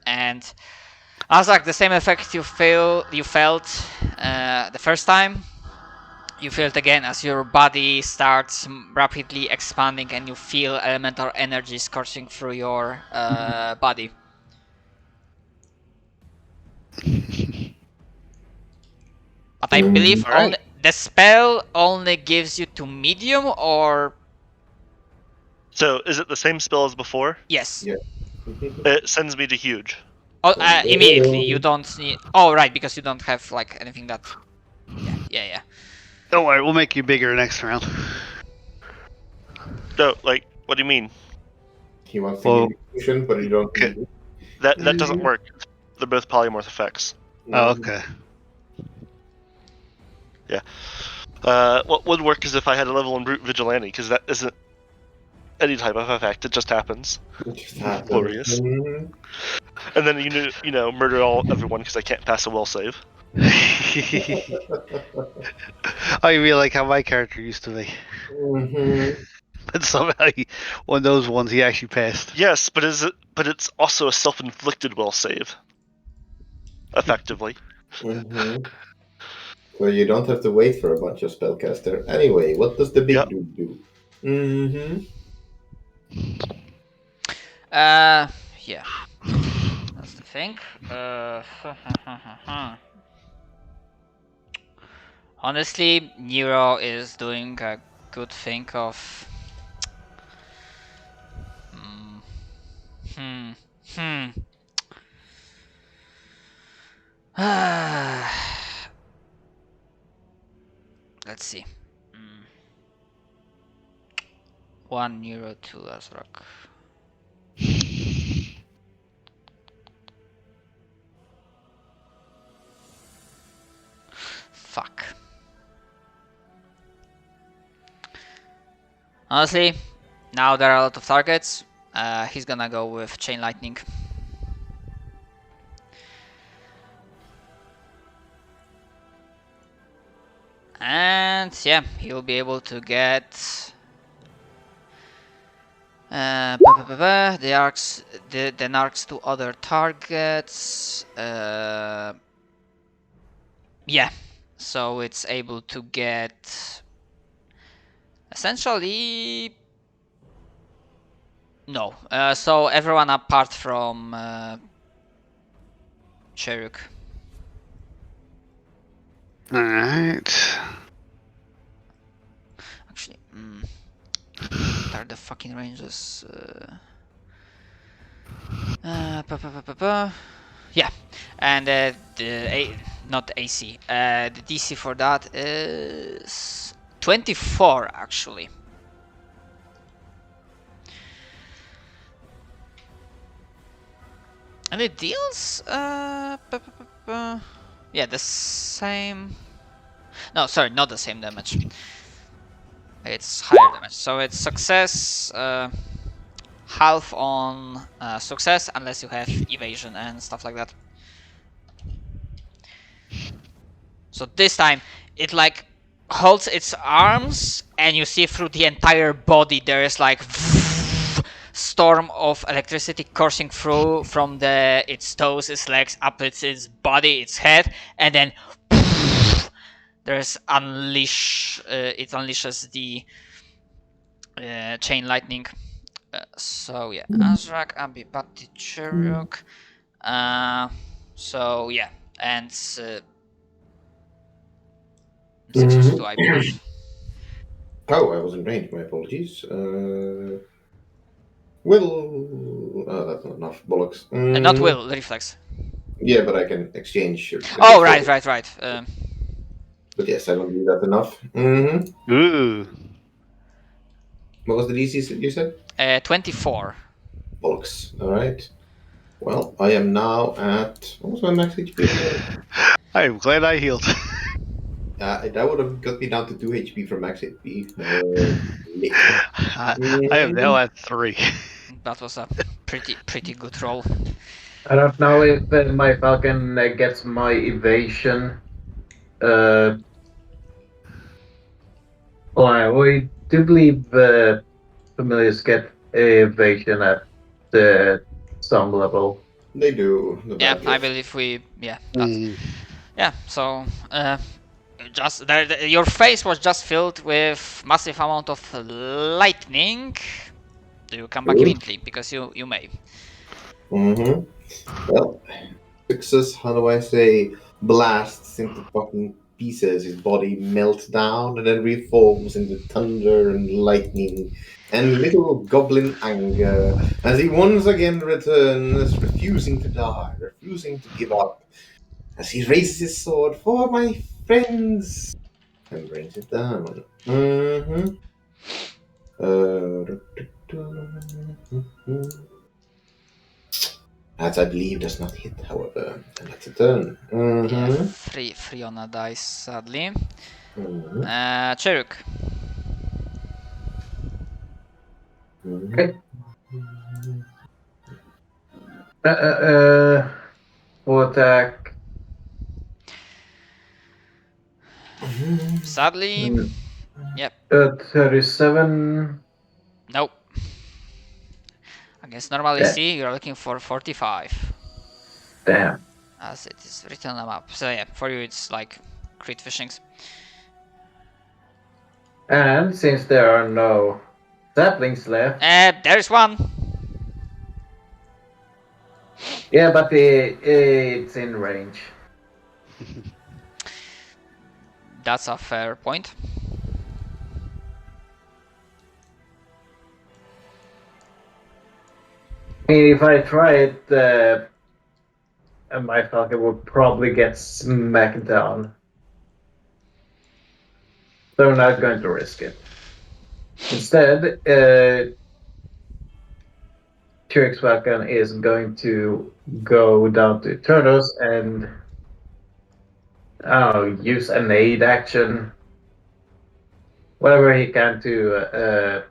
and Azrak, the same effect you felt the first time. You feel it again as your body starts rapidly expanding, and you feel elemental energies coursing through your body. But I believe only the spell only gives you to medium, or So, is it the same spell as before? yes. Yeah. It sends me to huge. Oh, immediately. You don't need. Oh, right, because you don't have like anything that. Yeah. Don't worry, we'll make you bigger next round. No, like, what do you mean? He wants to give you fusion, but you don't need it. That doesn't work. They're both polymorph effects. Oh, okay. Yeah. What would work is if I had a level 1 brute vigilante, because that isn't any type of effect. It just happens. It just happens. Glorious. And then you know murder everyone because I can't pass a will save. Oh, you mean like how my character used to be? But somehow, one of those ones he actually passed. Yes, but it's also a self-inflicted will save. Effectively. So you don't have to wait for a bunch of spellcaster. Anyway, what does the big dude do? Yeah. That's the thing. Honestly, Nero is doing a good thing of. Let's see. 1 Nero, 2 Azrak. Fuck. Honestly, now there are a lot of targets. He's gonna go with Chain Lightning. And yeah, he'll be able to get the arcs, the narcs to other targets. Yeah, so it's able to get essentially no. So everyone apart from Cheruk. Alright. Actually, what are the fucking ranges? Yeah, and not AC. The DC for that is 24 actually. And it deals yeah, the same. No, sorry, not the same damage. It's higher damage. So it's success, half on success, unless you have evasion and stuff like that. So this time, it like holds its arms, and you see through the entire body there is like storm of electricity coursing through from its toes, its legs, up its body, its head, and then there's it unleashes the chain lightning. So yeah, Azrak, Abibati, Cheruk. So yeah, and 6 I believe. Oh, I was in range. My apologies. That's not enough. Bollocks. And not will, reflex. Yeah, but I can exchange. Oh, right. But yes, I don't do that enough. Ooh. What was the DC you said? 24. Bollocks. All right. Well, I am now at. What was my max HP? I am glad I healed. That would have got me down to 2 HP from max HP. I am now at 3. That was a pretty good roll. I don't know if my falcon gets my evasion. Well, we do believe familiars get evasion at some level. They do. The Yeah, bad I guys. believe we. Yeah, that's. Mm. Yeah, so just your face was just filled with massive amount of lightning. Do you come back Good. immediately? Because you may. Mm-hmm. Well, success, how do I say, blasts into fucking pieces. His body melts down and then reforms into thunder and lightning and little goblin anger as he once again returns, refusing to die, refusing to give up, as he raises his sword for my friends and brings it down. Mm-hmm. That I believe does not hit, however, and that's a turn. Yeah, Mm-hmm. free on a dice, sadly. Mm-hmm. Cheruk. Okay. Full attack. Sadly, Mm, yep, 37. nope. Against normal Yeah. AC, you're looking for 45. Damn. As it is written on the map. So yeah, for you it's like crit fishings. And since there are no saplings left, There's one. yeah, but it's in range. That's a fair point. I mean, if I try it, my falcon will probably get smacked down. So I'm not going to risk it. Instead, T-Rex Falcon is going to go down to Turtles and use an aid action, whatever he can to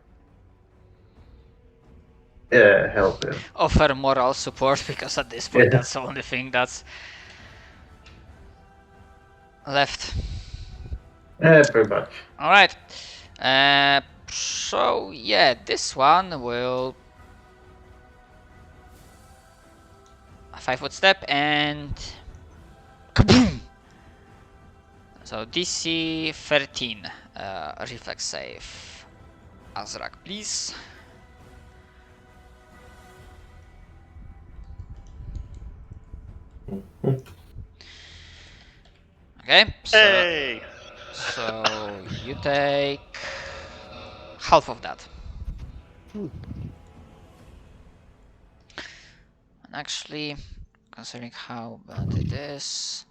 help him. Offer moral support because at this point Yeah. that's the only thing that's left. Pretty much. Alright. So yeah, this one will 5-foot step and kaboom! So DC 13 reflex save. Azrak, please. Okay, Hey! so you take half of that. And actually, considering how bad it is,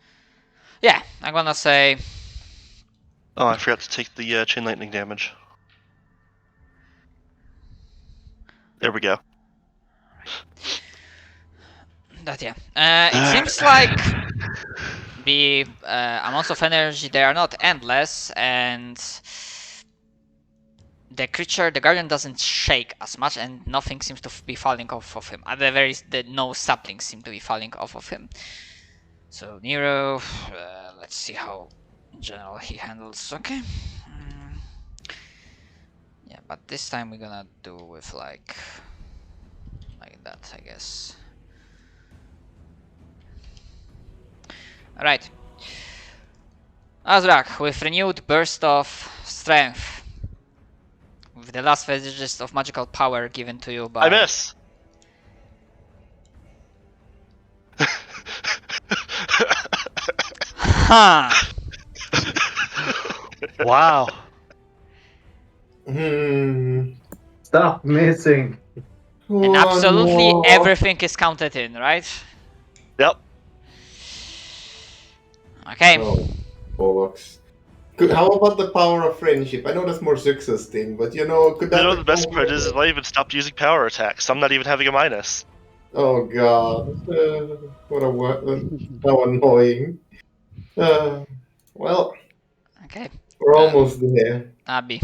yeah, I'm gonna say Oh, I forgot to take the chain lightning damage. There we go. that. Yeah, it seems like the amounts of energy they are not endless, and the creature, the guardian, doesn't shake as much, and nothing seems to be falling off of him. At the very, no saplings seem to be falling off of him. So Nero, let's see how in general he handles. Okay. Yeah, but this time we're gonna do with like that, I guess. Alright. Azrak, with renewed burst of strength, with the last vestiges of magical power given to you by... I miss! Ha! Wow. Hmm. Stop missing. And One absolutely more. everything is counted in, right? Yep. Okay. Oh, bollocks. How about the power of friendship? I know that's more success thing, but could that? You know, the best part is I even stopped using power attacks, so I'm not even having a minus. Oh god, how annoying. Well, Okay. we're almost there. Abby.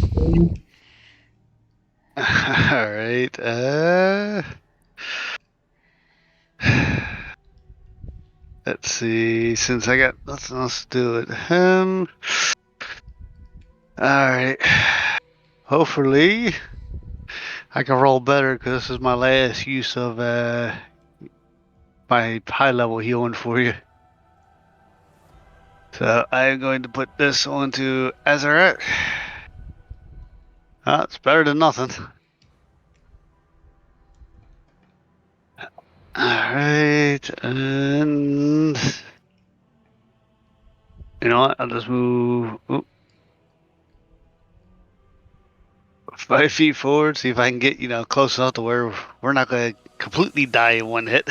Alright. Let's see. Since I got nothing else to do at him. Alright. Hopefully, I can roll better because this is my last use of my my high level healing for you. So I'm going to put this onto Azeret. It's better than nothing. Alright, and you know what? I'll just move 5 feet forward, see if I can get, close enough to where we're not going to completely die in one hit.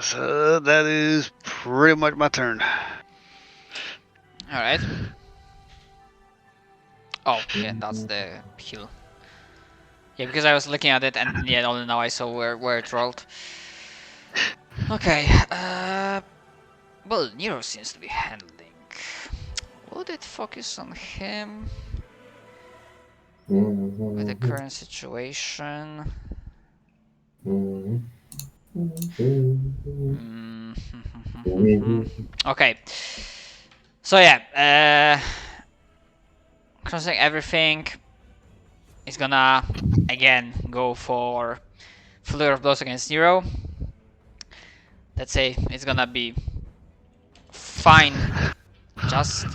So that is pretty much my turn. Alright. Oh, yeah, that's the heal. Yeah, because I was looking at it and yeah, only now I saw where it rolled. Okay, well, Nero seems to be handling. Would it focus on him with the current situation? Okay. So yeah, considering everything, he's gonna again go for flurry of blows against Nero. Let's say it's gonna be fine, just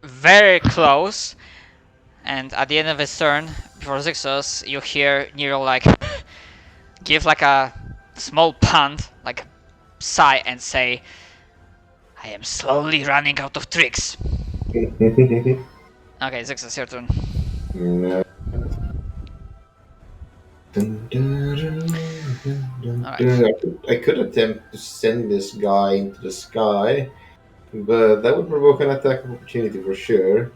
very close. And at the end of his turn, before Zixos, you hear Nero like give like a small pant, like a sigh, and say, "I am slowly running out of tricks." Okay, Zixos, your turn. I could attempt to send this guy into the sky, but that would provoke an attack of opportunity for sure.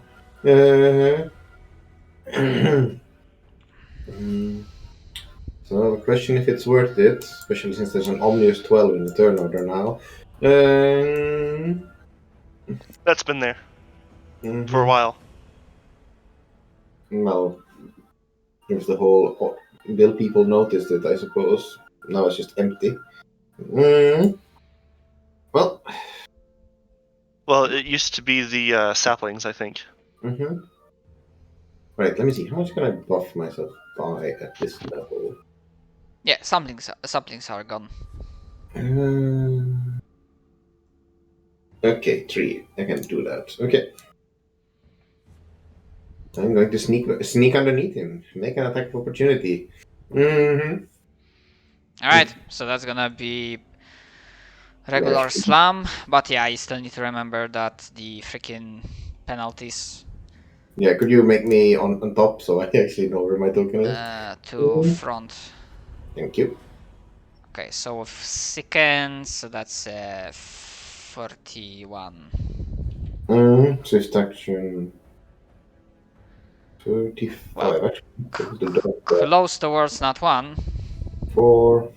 So the question if it's worth it, especially since there's an ominous 12 in the turn order now. That's been there for a while. Well, if the whole Bill people noticed it, I suppose. Now it's just empty. Well, it used to be the saplings, I think. Right, let me see. How much can I buff myself by at this level? Yeah, saplings are gone. Okay, 3. I can do that. Okay. I'm going to sneak underneath him. Make an attack of opportunity. Alright, so that's gonna be regular slam, but yeah, I still need to remember that the freaking penalties. Yeah, could you make me on top so I actually know where my token is? To front. Thank you. Okay, so with seconds, so that's 41. Swift action. 35. Well, Actually, close towards not one. 4,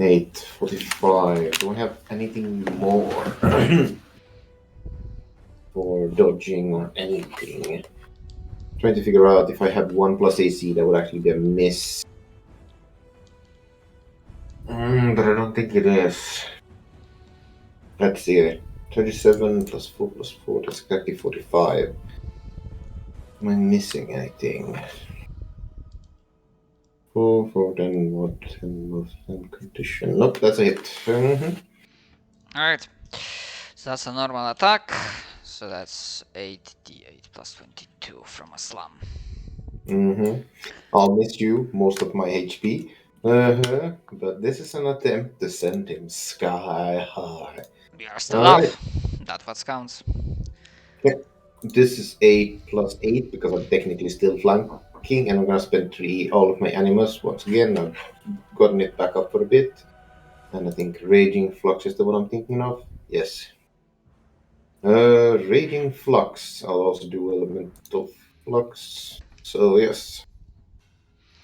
8, 45. Do I have anything more for dodging or anything? Trying to figure out if I had 1 plus AC, that would actually be a miss. But I don't think it is. Let's see. 37 plus 4 plus 4, that's exactly 45. Am I missing anything? 4, then what? And most condition. Nope, that's a hit. Alright, so that's a normal attack. So that's 8d8 plus 22 from a slam. I'll miss you most of my HP. But this is an attempt to send him sky high. We are still up. That's what counts. This is 8 plus 8 because I'm technically still flanking, and I'm gonna spend all of my animus once again. I've gotten it back up for a bit, and I think Raging Flux is the one I'm thinking of. Yes. Raging Flux. I'll also do Elemental Flux. So yes.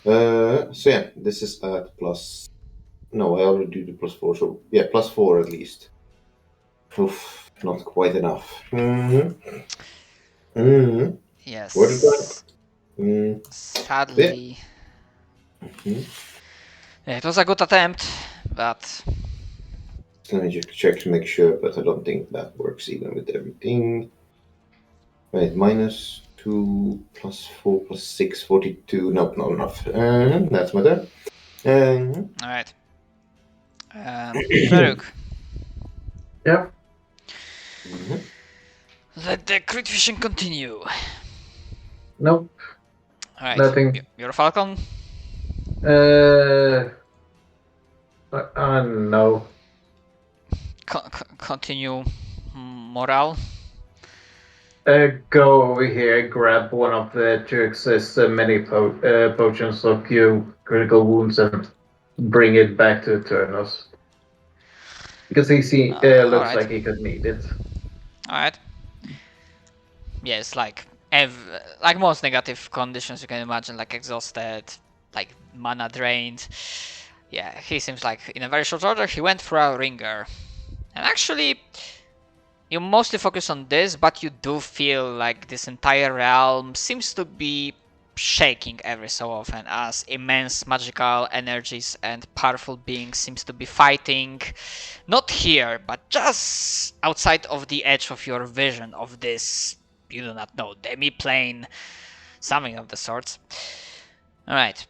So yeah, this is at plus. No, I already do the plus 4. So yeah, plus 4 at least. Oof, not quite enough. Yes. What is that? Sadly. Yeah, it was a good attempt, but. Let me just check to make sure, but I don't think that works even with everything. Right, minus 2 plus 4 plus 6, 42. Nope, not enough. That's my turn. All right. Feruk, Yep. Mhm. let the crit fishing continue. Nope. All right. Nothing. You're a falcon. No. Continue. Morale. Go over here, grab one of the Trix's many potions of cure critical wounds and bring it back to Eternus. Because All looks right. like he could need it. All right. Yes, like like most negative conditions you can imagine, like exhausted, like mana drained. Yeah, he seems like in a very short order he went for a ringer, and actually you mostly focus on this, but you do feel like this entire realm seems to be shaking every so often as immense magical energies and powerful beings seems to be fighting, not here but just outside of the edge of your vision of this, you do not know, demi-plane, something of the sorts. All right,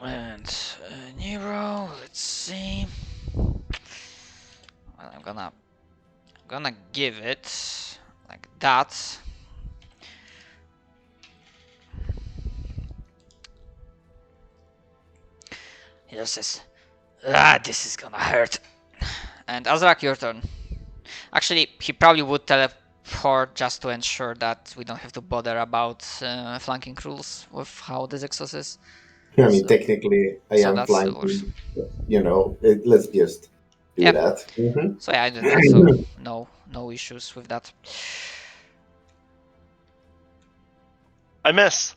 and Nero, let's see. Well, I'm gonna give it like that. He just says, this is gonna hurt. And Azrak, your turn. Actually, he probably would teleport just to ensure that we don't have to bother about flanking rules with how this exos is. I mean, So- technically, I so am that still works. flanking. Let's just do Yeah. that. Mhm. So yeah, I did that. So no issues with that. I miss.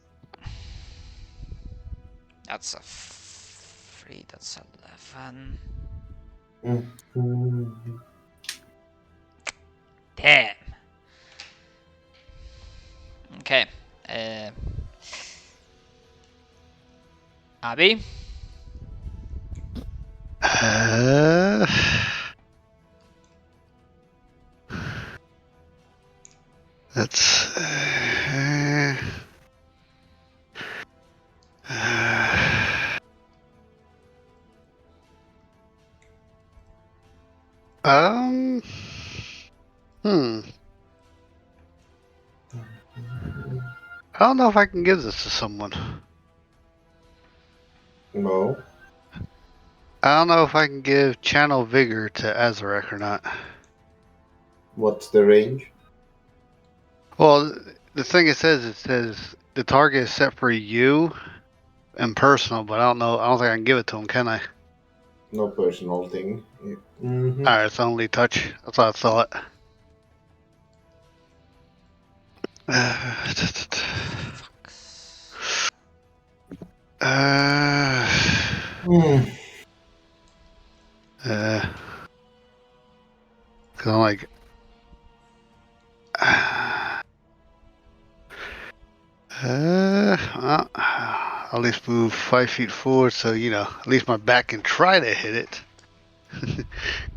That's a 3. That's 11. Mhm. Damn. Okay. Uh, Abby. That's. Um. Hmm. I don't know if I can give this to someone. No. I don't know if I can give Channel Vigor to Azarek or not. What's the range? Well, the thing it says the target is set for you and personal, but I don't know. I don't think I can give it to him, can I? No personal thing. Mhm. Alright, it's only touch. That's what I thought. Hmm. Cause I'm like, I'll at least move 5 feet forward, so at least my back can try to hit it.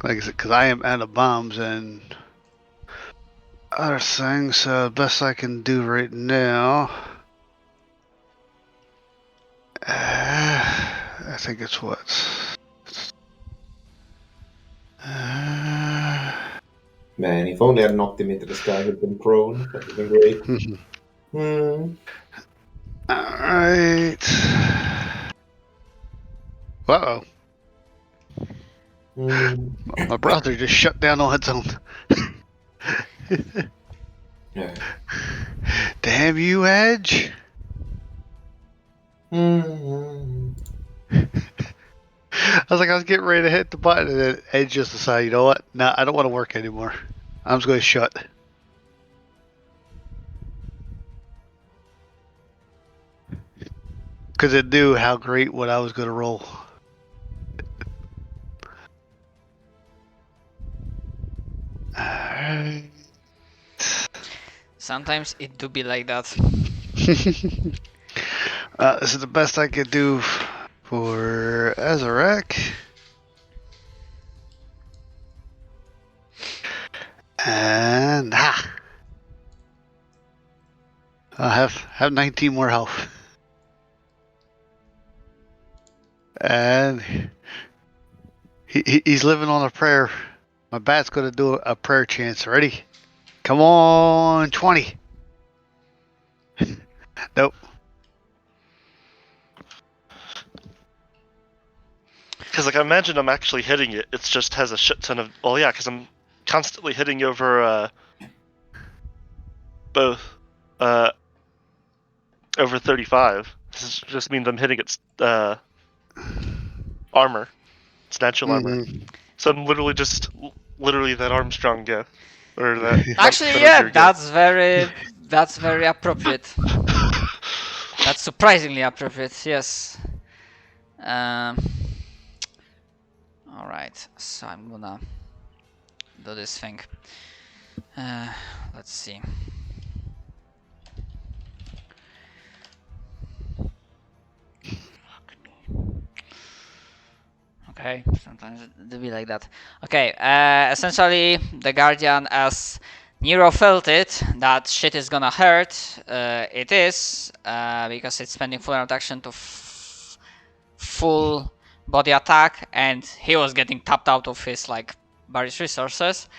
Like I said, because I am out of bombs and other things. So best I can do right now. I think it's what. Man, if only I'd knocked him into the sky with been prone, that would have been great. Hmm. Alright. Uh-oh. Hmm. My browser just shut down on its own. Yeah. Damn you, Edge. Hmm. I was getting ready to hit the button, and then Edge just decided, you know what? Nah, I don't want to work anymore. I'm just going to shut. Because it knew how great what I was going to roll. Alright. Sometimes it do be like that. This is the best I could do for Azarek. And I have 19 more health. And he's living on a prayer. My bat's gonna do a prayer chance. Ready? Come on, 20. Nope. Because like I imagine I'm actually hitting it. It just has a shit ton of. Well, yeah, because I'm constantly hitting over both over 35. This just means I'm hitting its armor. It's natural armor. Mhm. So I'm literally that Armstrong gift, or that. Actually, that yeah, Ogier gift. that's very appropriate. That's surprisingly appropriate. Yes. Um. All right. So I'm gonna do this thing. Let's see. Okay, sometimes it be like that. Okay, essentially the Guardian, as Nero felt it, that shit is gonna hurt. It is, because it's spending full round action to full body attack, and he was getting tapped out of his like various resources.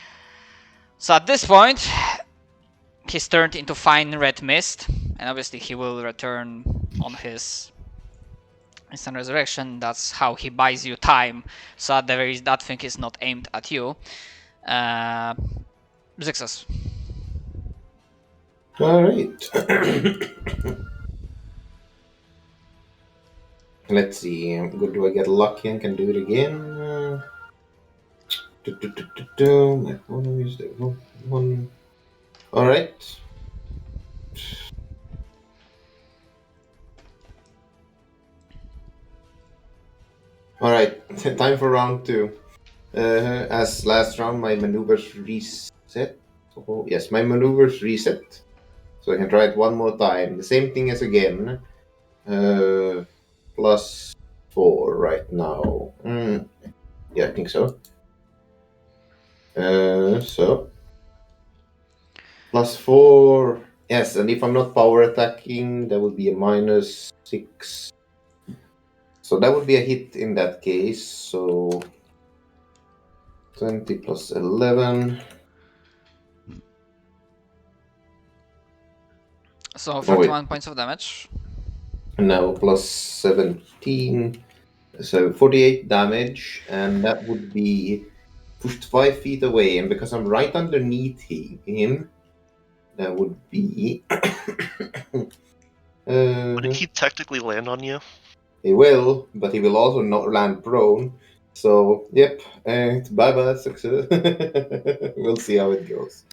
So at this point, he's turned into fine red mist, and obviously he will return on his instant resurrection. That's how he buys you time, so that thing is not aimed at you. Success. All right. Let's see. Do I get lucky and can do it again? My phone is the wrong one. All right. All right. Time for round 2. As last round, my maneuvers reset. Oh, yes, my maneuvers reset. So I can try it one more time. The same thing as again. +4 right now. Yeah, I think so. So +4. Yes, and if I'm not power attacking, that would be a -6. So that would be a hit in that case. So 20 plus 11. So Oh, wait. 31 points of damage. Now +17. So 48 damage, and that would be pushed 5 feet away. And because I'm right underneath him, that would be. Would he technically land on you? He will, but he will also not land prone. So, yep, it's bye-bye success. We'll see how it goes.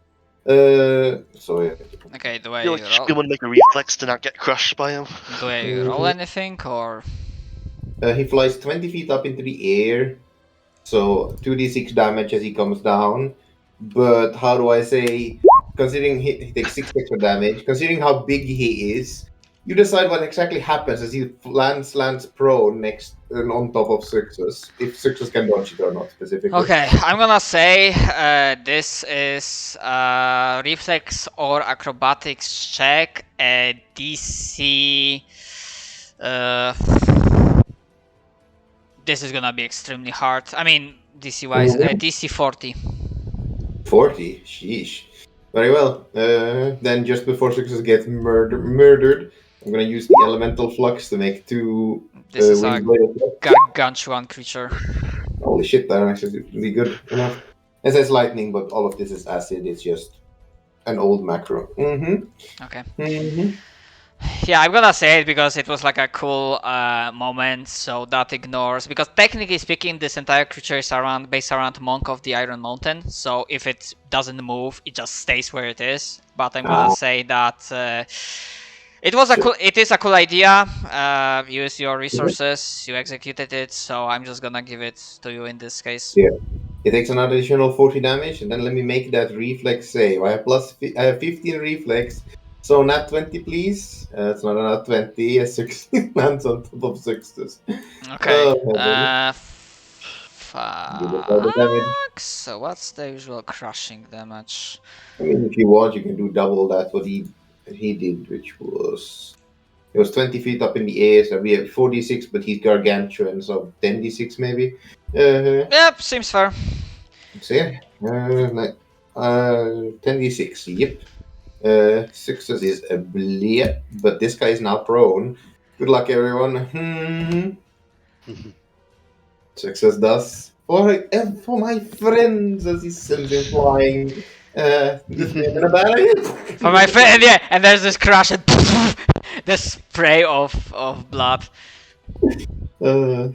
So, yeah. Okay, do I I feel like you should roll? be able to make a reflex to not get crushed by him. Do I roll anything or? He flies 20 feet up into the air, so 2d6 damage as he comes down. But how do I say, considering he takes 6 extra damage, considering how big he is, you decide what exactly happens as he lands prone next and on top of Suxus. If Suxus can dodge it or not specifically. Okay, I'm gonna say this is reflex or acrobatics check, DC. This is gonna be extremely hard. I mean, DC wise, DC 40. 40? Sheesh. Very well. Then just before Suxus gets murdered, I'm gonna use the elemental flux to make 2 This is a wind blade attacks. gargantuan creature. Holy shit, that actually really good enough. It says lightning, but all of this is acid. It's just an old macro. Okay. Mm-hmm. Yeah, I'm gonna say it because it was like a cool moment, so that ignores, because technically speaking this entire creature is based around Monk of the Iron Mountain, so if it doesn't move it just stays where it is. But I'm gonna say that it is a cool idea. Use your resources, you executed it, so I'm just gonna give it to you in this case. Yeah. It takes an additional 40 damage, and then let me make that reflex save. I have 15 reflex, so nat 20, please. It's not a nat 20. A 16 lands on top of Sixtus. Okay. The damage. Fuck. So what's the usual crushing damage? I mean, if you want, you can do double that. What he he did, which was it was 20 feet up in the air, so we have 46, but he's gargantuan, so 10d6 maybe. Yep, seems fair. So yeah, 10d6. Yep. Success is a bleh, but this guy is now prone. Good luck, everyone. Success does for my friends as he sends him flying. This man in a bag. For my friend, yeah, and there's this crash and the spray of blood.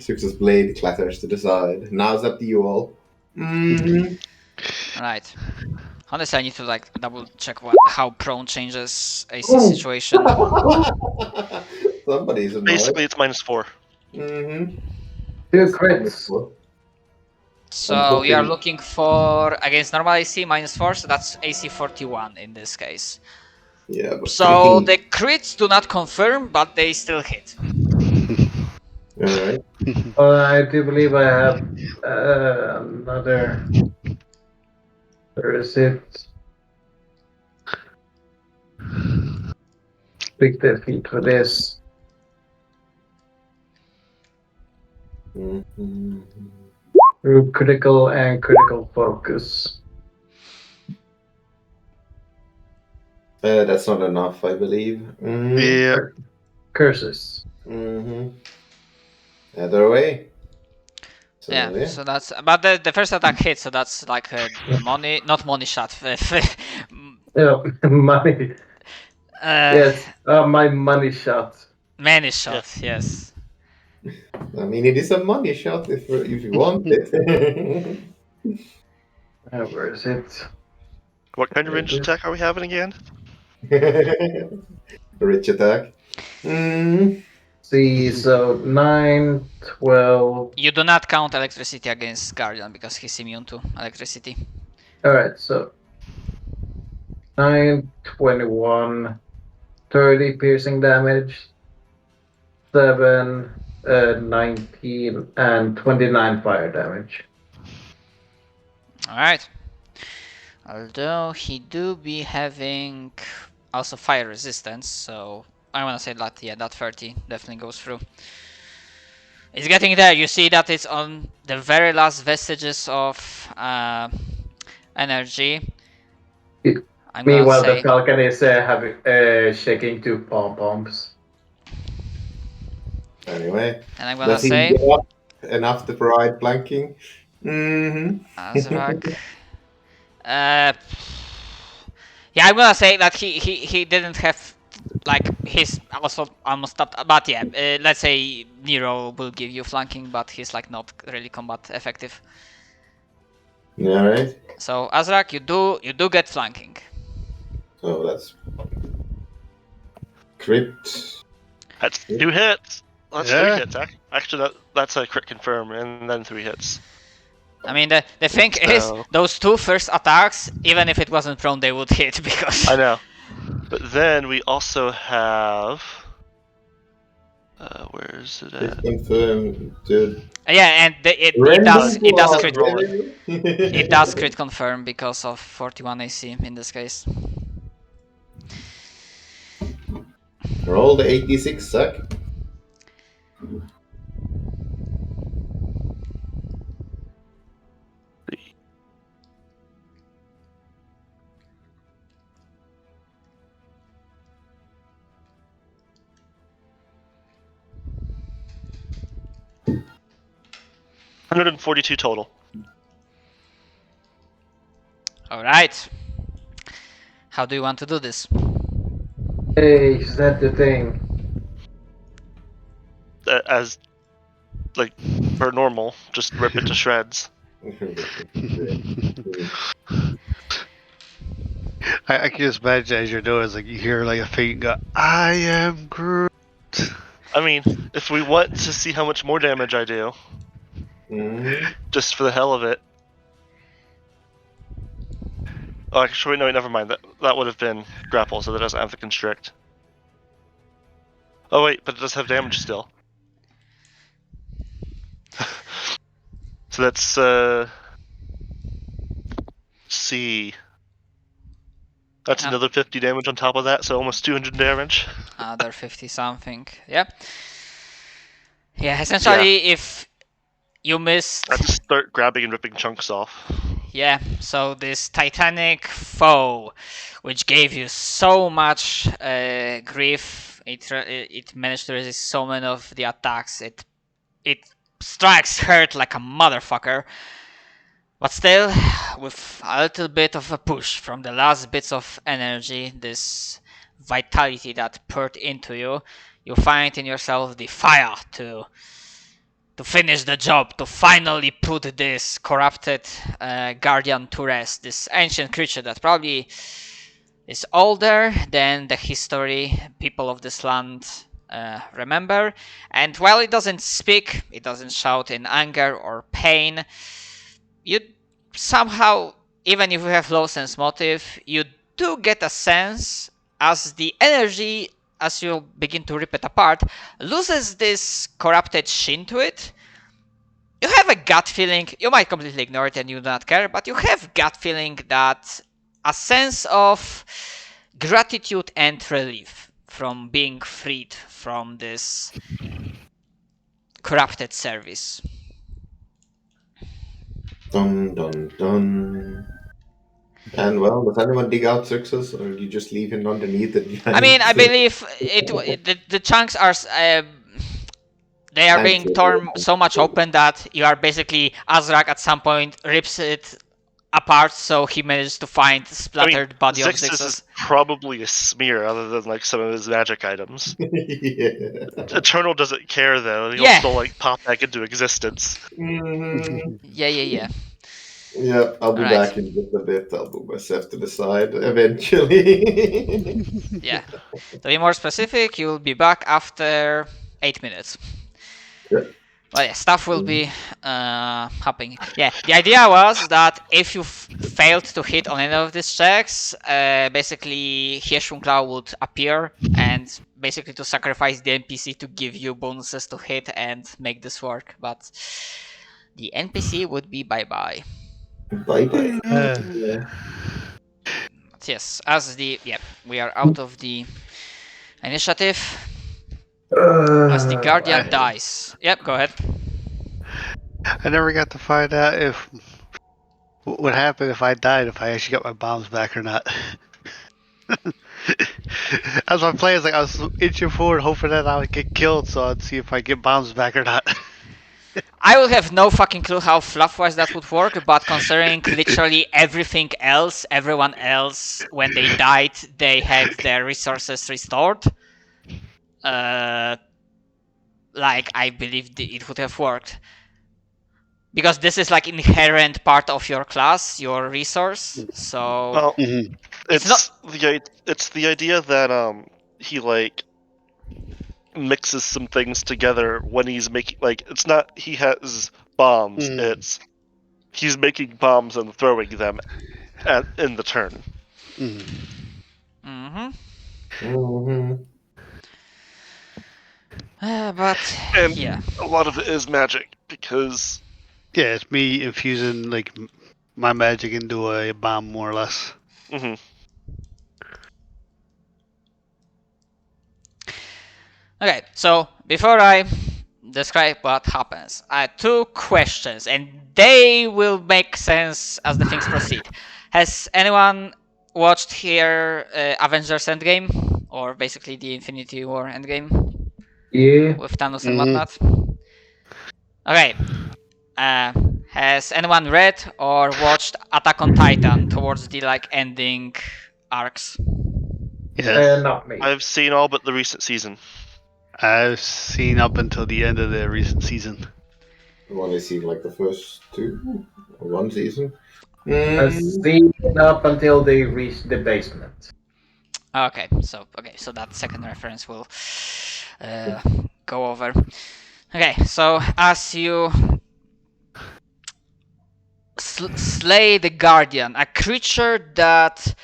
Success blade clatters to the side. Now it's up to you all. Right. Honestly, I need to like double check how prone changes AC situation. Somebody's annoyed. Basically, it's -4. Mm-hmm. 2 crits. So we are hoping- looking for against normal AC -4, so that's AC 41 in this case. Yeah, but So the crits do not confirm, but they still hit. Alright. I do believe I have another. Where is it? Pick the feet for this. Mm-hmm. Through critical and critical focus. That's not enough, I believe. Mm-hmm. Yeah. Curses. Mm-hmm. Other way. So, Yeah, so that's but the first attack hit, so that's like money, not money shot. Yeah, money. Yes, my money shot. Many shot, yes. I mean, it is a money shot if you want it. Where is it? What kind of ranged attack are we having again? Rich attack. See, so 9, 12. You do not count electricity against Guardian because he's immune to electricity. Alright, so 9, 21, 30 piercing damage, 7, 19, and 29 fire damage. Alright. Although he do be having also fire resistance, so I wanna say that yeah, that 30 definitely goes through. It's getting there. You see that it's on the very last vestiges of energy. I'm gonna Meanwhile, say the Falcon is shaking 2 pom-poms. Anyway, and I'm gonna does he say get up enough to provide flanking? Azrak. Yeah, I'm gonna say that he didn't have like he's also almost not, but yeah, let's say Nero will give you flanking, but he's like not really combat effective. Alright. So Azrak, you do get flanking. So that's crit. That's 2 hits. That's Yeah. 3 hits. Actually, that's a crit confirm, and then 3 hits. I mean, the thing is, So- those 2 first attacks, even if it wasn't prone, they would hit because I know. But then we also have. Where is it Crit at? confirmed, dude. yeah, and it does crit it does crit confirm because of 41 AC in this case. Roll the 86 suck. $142 total. All right. How do you want to do this? Hey, is that the thing? As, like, per normal, just rip it to shreds. I can just imagine as you're doing, it's like you hear like a faint go, "I am Groot." I mean, if we want to see how much more damage I do, just for the hell of it. Oh, actually, no, never mind. That would have been grapple, so that doesn't have the constrict. Oh wait, but it does have damage still. So that's see. That's Yeah. another 50 damage on top of that, so almost 200 damage. Another 50 something. Yep. Yeah, essentially, if you missed. I just start grabbing and ripping chunks off. Yeah, so this titanic foe, which gave you so much grief, it managed to resist so many of the attacks. It strikes hurt like a motherfucker. But still, with a little bit of a push from the last bits of energy, this vitality that poured into you, you find in yourself the fire to finish the job, to finally put this corrupted guardian to rest. This ancient creature that probably is older than the history people of this land remember. And while it doesn't speak, it doesn't shout in anger or pain, you somehow, even if you have low sense motive, you do get a sense as the energy, as you begin to rip it apart, loses this corrupted sheen to it. You have a gut feeling, you might completely ignore it and you do not care, but you have gut feeling that a sense of gratitude and relief from being freed from this corrupted service. Dun dun dun. And well, does anyone dig out Suxus, or you just leave him underneath it? I mean, I believe the chunks are they are being torn so much open that you are basically Azrak at some point rips it apart, so he managed to find splattered body of Zixus Zixus. is probably a smear other than like some of his magic items. Yeah. Eternal doesn't care though. He'll Yeah. still like pop back into existence. Mhm. Yeah. Yeah, I'll be Alright. back in just a bit. I'll move myself to the side eventually. Yeah. To be more specific, you'll be back after 8 minutes. Yeah. Well, yeah, stuff will be happening. Yeah, the idea was that if you failed to hit on any of these checks, basically Hirschunglau would appear and basically to sacrifice the NPC to give you bonuses to hit and make this work. But the NPC would be bye-bye. Bye-bye. Uh, Yeah. But yes, we are out of the initiative. As the Guardian dies. Yep, go ahead. I never got to find out if what would happen if I died, if I actually got my bombs back or not. As my plan, I was inching forward, hoping that I would get killed, so I'd see if I get bombs back or not. I will have no fucking clue how fluff-wise that would work, but considering literally everything else, everyone else, when they died, they had their resources restored. Like, I believe it would have worked. Because this is like inherent part of your class, your resource, so... Well, Mhm. it's the idea that he like mixes some things together when he's making it's not he has bombs, it's he's making bombs and throwing them in the turn. Mm-hmm. Mm-hmm. But, And yeah. a lot of it is magic because Yeah, it's me infusing my magic into a bomb, more or less. Okay, so before I describe what happens, I have 2 questions, and they will make sense as the things proceed. Has anyone watched here Avengers Endgame? Or basically the Infinity War Endgame? Yeah. With Thanos and whatnot? Okay. Has anyone read or watched Attack on Titan towards the ending arcs? Yeah, Not me. I've seen all but the recent season. I've seen up until the end of the recent season. I've only seen like the first 2 or 1 season. I've seen up until they reached the basement. Okay, so that second reference will go over. Okay, so as you slay the Guardian, a creature that,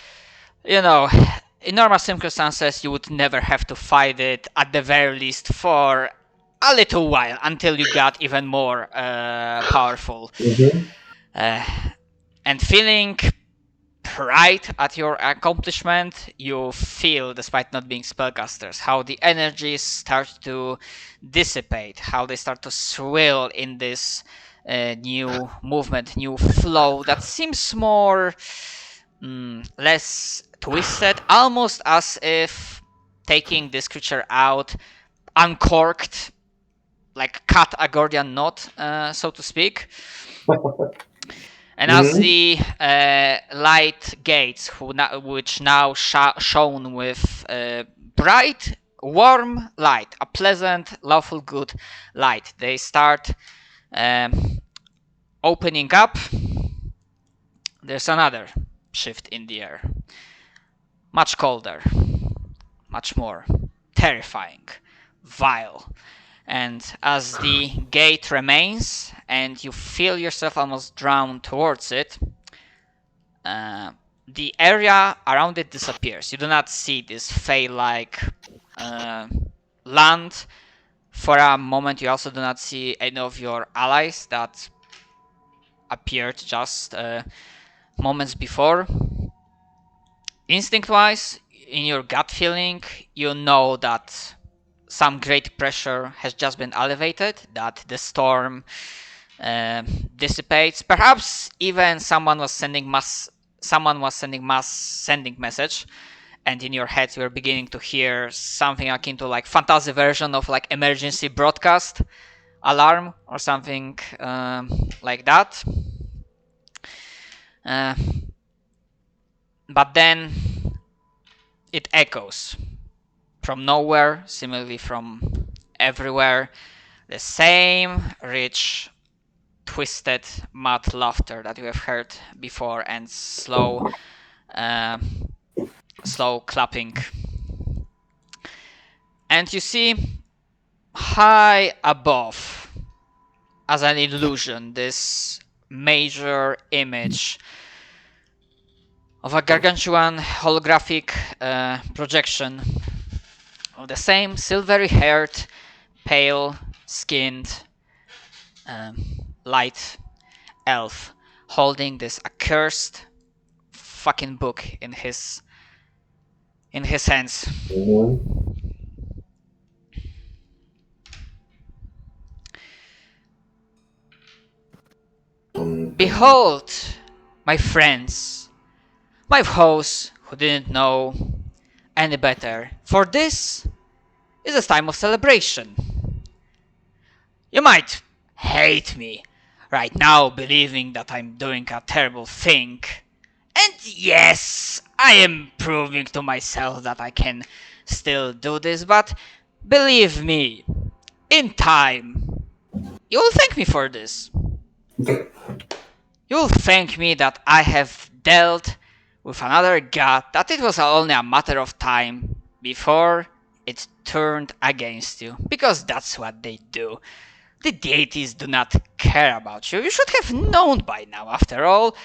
in normal circumstances you would never have to fight it, at the very least for a little while, until you got even more powerful. Mhm. And feeling pride at your accomplishment, you feel, despite not being spellcasters, how the energies start to dissipate, how they start to swirl in this new movement, new flow that seems more less twisted, almost as if taking this creature out, uncorked, like cut a Gordian knot, so to speak. And as the light gates, which now shone with bright, warm light, a pleasant, lawful good light, they start opening up, there's another shift in the air. Much colder, much more terrifying, vile. And as the gate remains and you feel yourself almost drawn towards it, the area around it disappears. You do not see this Fey-like land. For a moment, you also do not see any of your allies that appeared just moments before. Instinct-wise, in your gut feeling, you know that some great pressure has just been elevated, that the storm dissipates. Perhaps even someone was sending sending message, and in your head you're beginning to hear something akin to like fantasy version of like emergency broadcast alarm or something like that. But then it echoes from nowhere, seemingly from everywhere, the same rich, twisted, mad laughter that you have heard before, and slow clapping. And you see high above, as an illusion, this major image of a gargantuan holographic projection of the same silvery-haired, pale-skinned, light elf holding this accursed fucking book in his hands. Behold, my friends, my hosts who didn't know any better, for this is a time of celebration. You might hate me right now, believing that I'm doing a terrible thing. And yes, I am proving to myself that I can still do this, but believe me, in time, you will thank me for this. You will thank me that I have dealt with another god, that it was only a matter of time before it turned against you, because that's what they do. The deities do not care about you. You should have known by now, after all.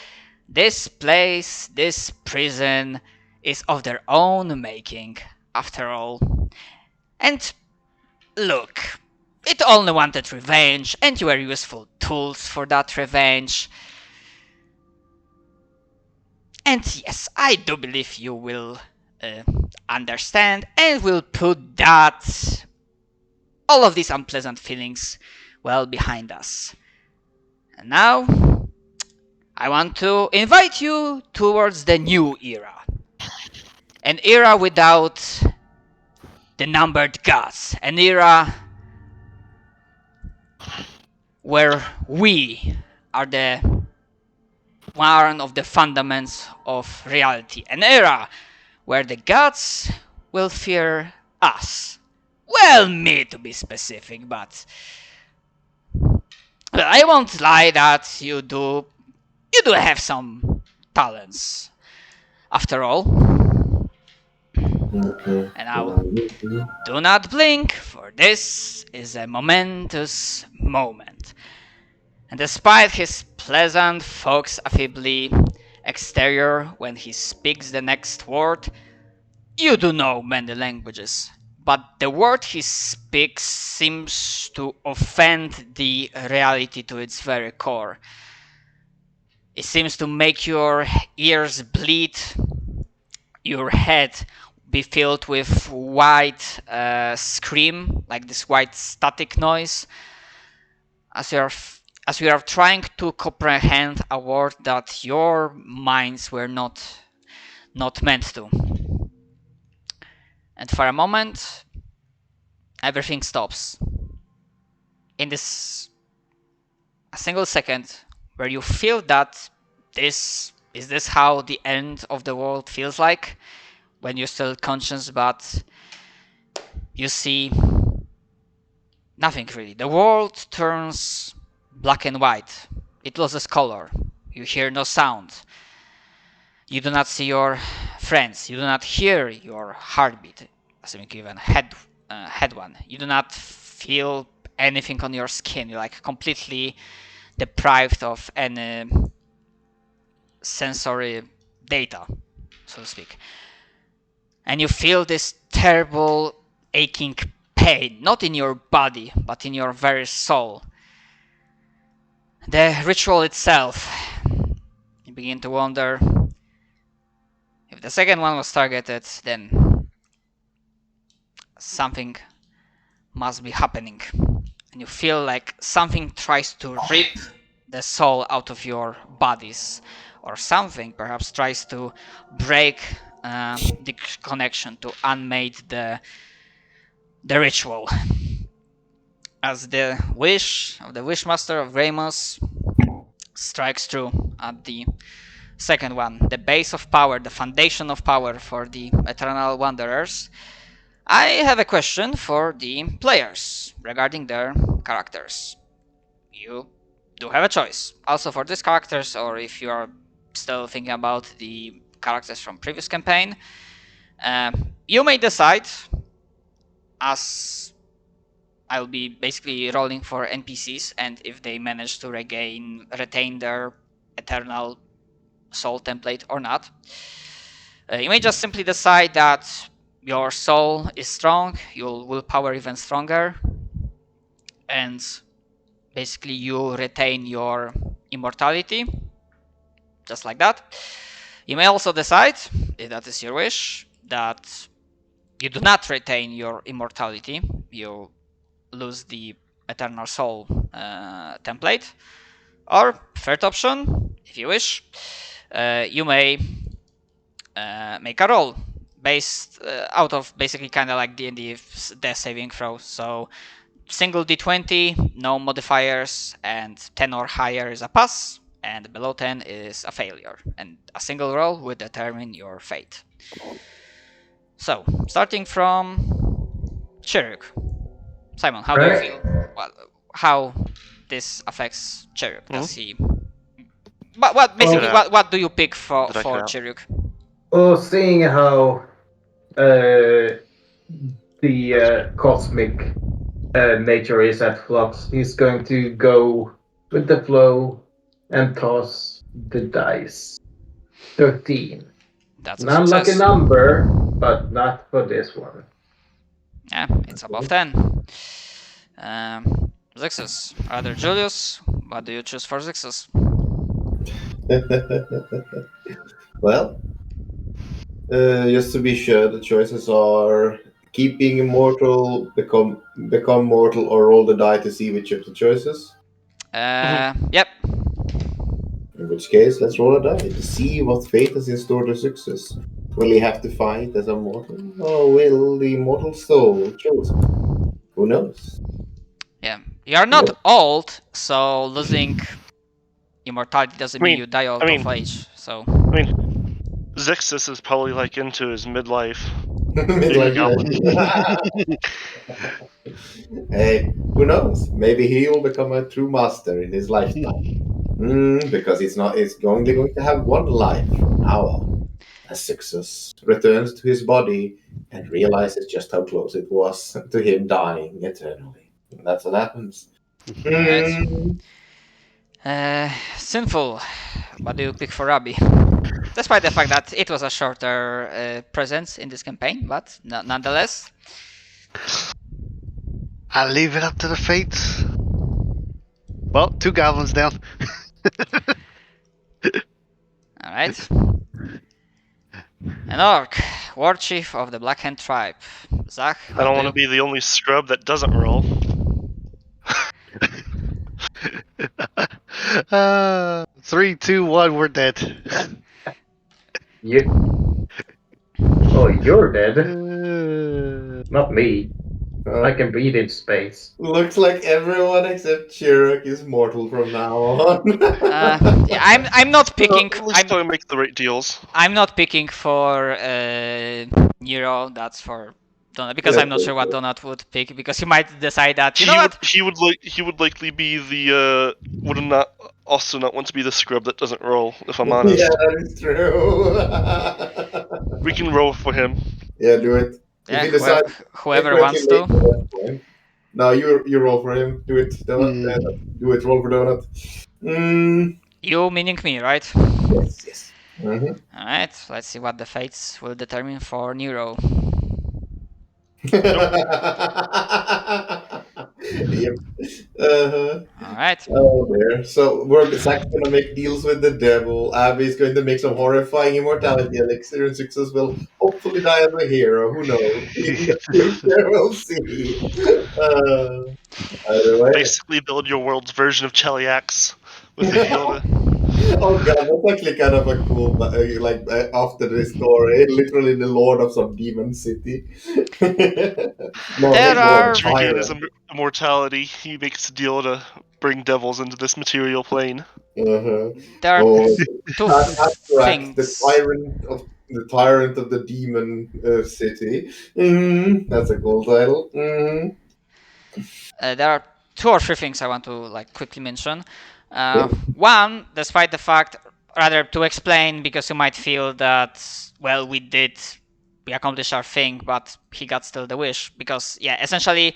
This place, this prison, is of their own making, after all. And look, it only wanted revenge, and you were useful tools for that revenge. And yes, I do believe you will understand and will put that, all of these unpleasant feelings, well behind us. And now, I want to invite you towards the new era. An era without the numbered gods. An era where we are the one of the fundaments of reality. An era where the gods will fear us. Well, me to be specific, but I won't lie that you do have some talents, after all. And now, do not blink, for this is a momentous moment. And despite his pleasant, fox-affably exterior when he speaks the next word, you do know many languages. But the word he speaks seems to offend the reality to its very core. It seems to make your ears bleed, your head be filled with white scream, like this white static noise, as you are trying to comprehend a word that your minds were not meant to. And for a moment, everything stops. In this a single second, where you feel that this how the end of the world feels like, when you're still conscious, but you see nothing really. The world turns black and white. It loses color. You hear no sound. You do not see your friends. You do not hear your heartbeat, assuming you even had one. You do not feel anything on your skin. You're like completely deprived of any sensory data, so to speak. And you feel this terrible aching pain, not in your body, but in your very soul. The ritual itself, you begin to wonder if the second one was targeted, then something must be happening. And you feel like something tries to rip the soul out of your bodies, or something perhaps tries to break the connection, to unmake the ritual. As the wish of the Wishmaster of Ramos strikes through at the second one, the base of power, the foundation of power for the Eternal Wanderers, I have a question for the players regarding their characters. You do have a choice, also for these characters, or if you are still thinking about the characters from previous campaign, you may decide, as I'll be basically rolling for NPCs, and if they manage to retain their Eternal Soul template or not. You may just simply decide that your soul is strong, your willpower even stronger, and basically you retain your immortality, just like that. You may also decide, if that is your wish, that you do not retain your immortality, you lose the Eternal Soul template. Or, third option, if you wish, you may make a roll based out of basically kind of like D&D death saving throw. So single d20, no modifiers, and 10 or higher is a pass, and below 10 is a failure. And a single roll will determine your fate. So, starting from Cheruk. Simon, how do you feel? Well, how this affects Cheruk? Does he? What basically? What do you pick for Cheruk? Oh, seeing how the cosmic nature is at flux, he's going to go with the flow and toss the dice. 13. That's An a success. unlucky number, but not for this one. Yeah, it's above 10. Zixus. Rather Julius, what do you choose for Zixus? Well, just to be sure, the choices are keeping immortal, become mortal, or roll the die to see which of the choices. Yep. In which case, let's roll a die to see what fate has in store to success. Will he have to fight as a mortal, or will the immortal soul choose him? Who knows? Yeah. You are not old, so losing immortality doesn't mean you die of age. So. Zixus is probably like into his midlife. Hey, who knows? Maybe he will become a true master in his lifetime. Because it's only going to have one life from now on. As Zixus returns to his body and realizes just how close it was to him dying eternally. That's what happens. Sinful. What do you pick for Rabbi? Despite the fact that it was a shorter presence in this campaign, but nonetheless. I'll leave it up to the fates. Well, 2 goblins down. Alright. An orc, war chief of the Black Hand tribe. Zach, I don't want to be the only scrub that doesn't roll. 3, 2, 1, we're dead. You. Oh, you're dead. Uh, Not me. I can breathe in space. Looks like everyone except Chirrut is mortal from now on. Yeah, I'm not picking. At least I make the right deals. I'm not picking for Nero. That's for Donut because I'm not sure what Donut would pick because he might decide that He would likely be the would not also not want to be the scrub that doesn't roll. If I'm honest, Yeah, that is true. we can roll for him. Yeah, do it. Yeah, If he decides whoever make wants later, to. that's fine. No, you roll for him. Do it, Donut. Do it. Roll for Donut. You meaning me, right? Yes. Mm-hmm. All right. Let's see what the fates will determine for Nero. Yep. Uh-huh. All right. Oh, there. So Zach's gonna make deals with the devil. Abby's going to make some horrifying immortality elixir, and Success will hopefully die as a hero. Who knows? In the future, we'll see. Either way. Basically, build your world's version of Cheliax with the Yoda. Oh god, that's actually kind of a cool, after this story, literally the lord of some demon city. No, There the are- To regain his tyrant. immortality, he makes a deal to bring devils into this material plane. Uh-huh. There are Oh, two Attract, things. the tyrant of the demon city. That's a cool title. There are 2 or 3 things I want to quickly mention. Yeah. One, despite the fact, rather to explain, because you might feel that we accomplished our thing, but he got still the wish. Because essentially,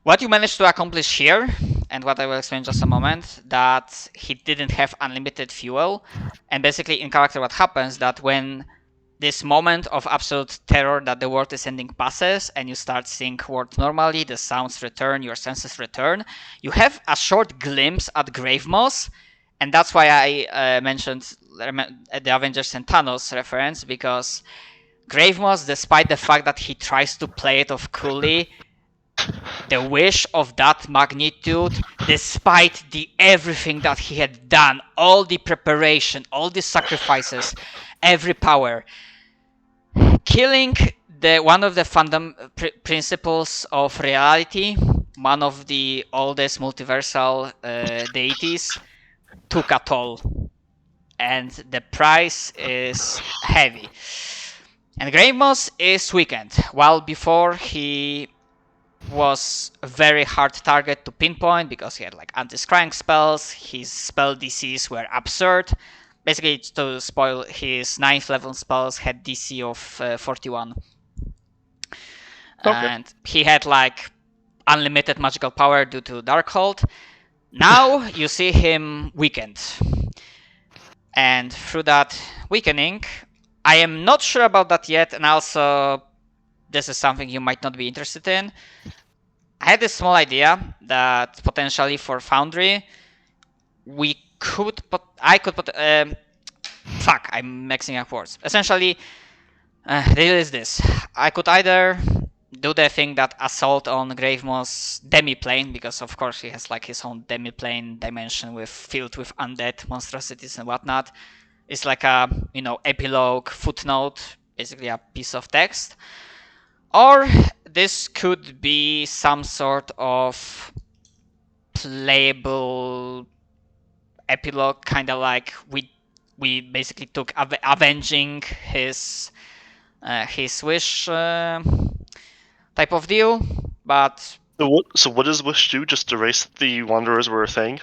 what you managed to accomplish here, and what I will explain in just a moment, that he didn't have unlimited fuel, and basically in character, what happens that when this moment of absolute terror that the world is ending passes and you start seeing world normally, the sounds return, your senses return, you have a short glimpse at Grave Moss, and that's why I mentioned the Avengers and Thanos reference, because Grave Moss, despite the fact that he tries to play it off coolly, the wish of that magnitude, despite everything that he had done, all the preparation, all the sacrifices, every power, killing one of the principles of reality, one of the oldest multiversal deities, took a toll, and the price is heavy. And Gravemos is weakened, while before he was a very hard target to pinpoint because he had anti-scrying spells, his spell DCs were absurd. Basically, to spoil, his 9th level spells had DC of 41. Okay. And he had unlimited magical power due to Darkhold. Now you see him weakened. And through that weakening, I am not sure about that yet, and also this is something you might not be interested in. I had this small idea that potentially for Foundry, I'm mixing up words. Essentially, the deal is this. I could either do the thing that Assault on Gravemoss demiplane, because of course he has his own demiplane dimension filled with undead monstrosities and whatnot. It's like a, epilogue footnote, basically a piece of text. Or this could be some sort of playable epilogue, kind of like we basically took avenging his wish type of deal, but So what does Wish do? Just erase the Wanderers were a thing?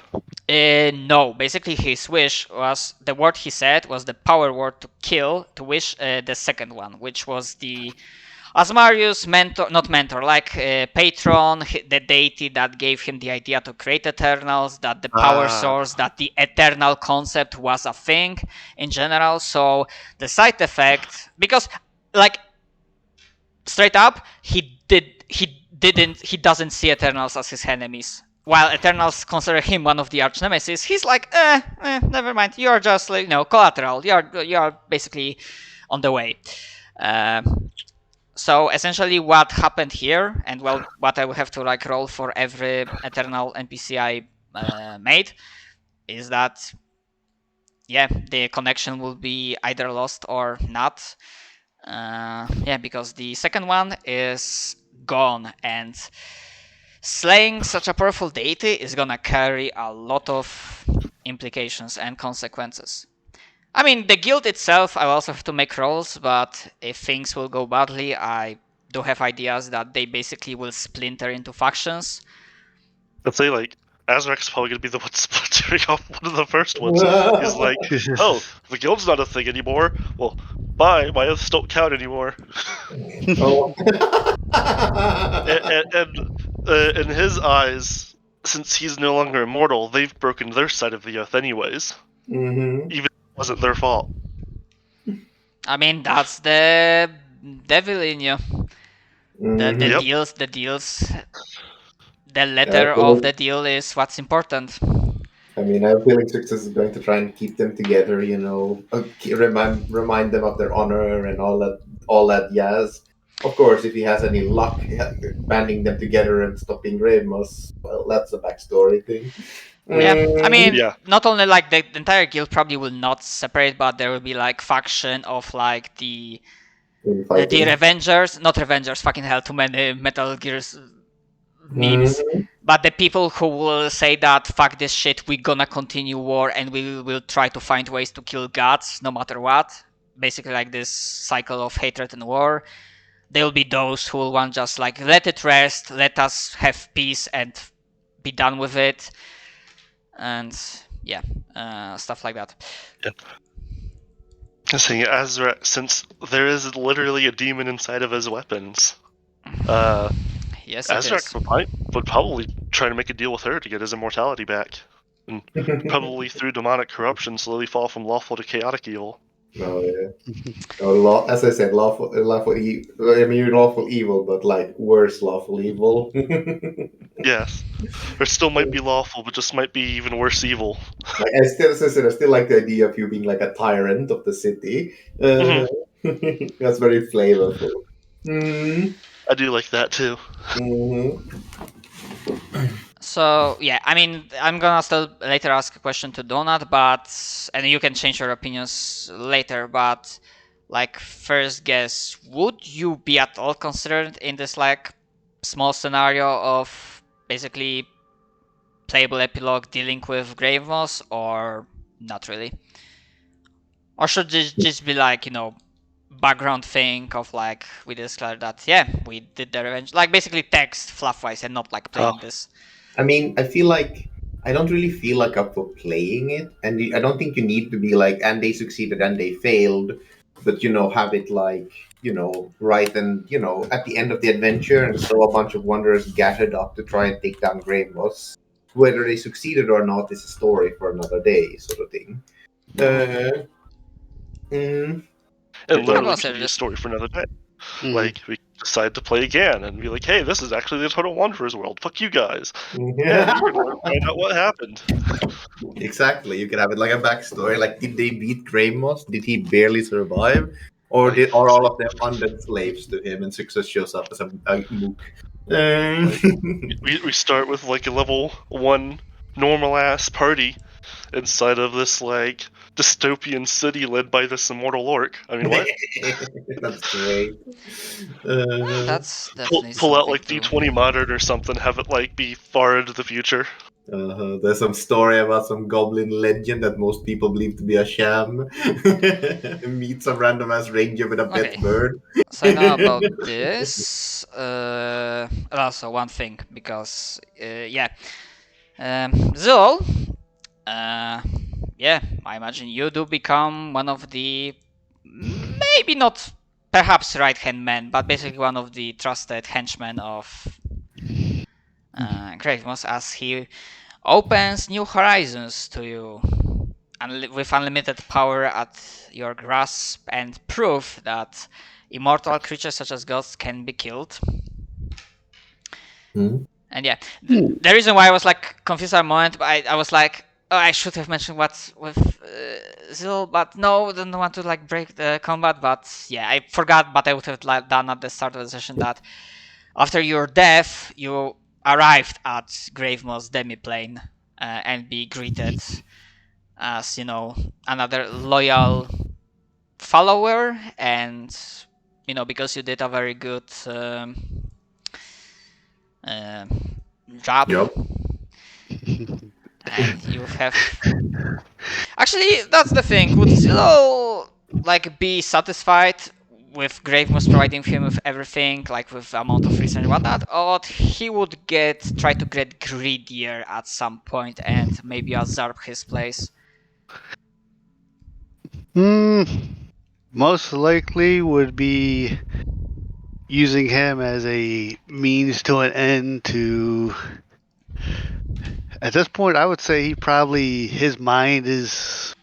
No, basically his wish was, the word he said was the power word to wish the second one, which was the Asmarius patron, the deity that gave him the idea to create Eternals, that the power source, that the eternal concept was a thing in general. So the side effect, because straight up, he doesn't see Eternals as his enemies. while Eternals consider him one of the arch nemesis, he's like, never mind. You're just like, collateral. You're basically on the way. So essentially, what happened here, and what I will have to like roll for every Eternal NPC I made, is that the connection will be either lost or not. Because the second one is gone, and slaying such a powerful deity is gonna carry a lot of implications and consequences. I mean, the guild itself, I also have to make rolls, but if things will go badly, I do have ideas that they basically will splinter into factions. I'd say, like, Azrak's probably going to be the one splintering off one of the first ones. He's like, oh, the guild's not a thing anymore. Well, bye, my oaths don't count anymore. Oh. and in his eyes, since he's no longer immortal, they've broken their side of the oath anyways. Mm-hmm. Even if it wasn't their fault. I mean, that's the devil in you. The Mhm. deals, the letter of the deal is what's important. I mean, I have a feeling Success is going to try and keep them together. Remind them of their honor and all that jazz. Of course, if he has any luck banding them together and stopping Ramos, well, that's a backstory thing. Yeah, I mean, Yeah. not only like the entire guild probably will not separate, but there will be like faction of like the Revengers, not Revengers, fucking hell, too many Metal Gears memes. But the people who will say that fuck this shit, we're gonna continue war and we will try to find ways to kill gods no matter what. Basically like this cycle of hatred and war. There will be those who will want just like let it rest, let us have peace and be done with it. And stuff like that. Yeah. Saying Azrak, since there is literally a demon inside of his weapons, yes, Azrak would probably try to make a deal with her to get his immortality back, and probably through demonic corruption slowly fall from lawful to chaotic evil. Oh yeah. As I said, lawful evil. I mean, lawful evil, but like worse lawful evil. Yes, or still might be lawful, but just might be even worse evil. Like, I still like the idea of you being like a tyrant of the city. That's very flavorful. I do like that too. So I mean, I'm gonna still later ask a question to Donut, and you can change your opinions later. But like, first guess, would you be at all concerned in this like small scenario of basically playable epilogue dealing with grave moss, or not really? Or should it just be like background thing of like we discovered that we did the revenge, like basically text fluff wise and not like playing this. I mean, I don't really feel like up for playing it, and I don't think you need to be like, and they succeeded and they failed, but have it like, right, and at the end of the adventure, and so a bunch of wanderers gathered up to try and take down Gravemos. Whether they succeeded or not is a story for another day, sort of thing. And literally could be a story for another day. Like, we decide to play again and be like, hey, this is actually the Total Wanderers world. Fuck you guys. Yeah, you're gonna find out what happened. Exactly. You could have it like a backstory. Like, did they beat Gravemos? Did he barely survive? Or are all of them undead slaves to him and Success shows up as a mook? We start with like a level 1 normal ass party inside of this like dystopian city led by this immortal orc. I mean, what? That's great. That's definitely pull out like D20 modern or something. Have it like be far into the future. There's some story about some goblin legend that most people believe to be a sham. Meet some random ass ranger with a pet bird. So I know about this. Also, one thing, because Zul, I imagine you do become one of the, maybe not perhaps right hand man, but basically one of the trusted henchmen of Gravemos, as he opens new horizons to you with unlimited power at your grasp and proof that immortal creatures such as ghosts can be killed. And yeah, the reason why I was like confused at a moment, I was like, oh, I should have mentioned what's with Zil, but no, didn't want to like break the combat. But yeah, I forgot, but I would have like, done at the start of the session that after your death, you arrived at Gravemoth's demiplane and be greeted as, you know, another loyal follower, and you know, because you did a very good uh, job. Yep. And you have actually, that's the thing. Would Zillow like be satisfied with Gravemoss providing him with everything, like with the amount of research and whatnot, or he would try to get greedier at some point and maybe usurp his place? Most likely would be using him as a means to an end to. At this point, I would say his mind is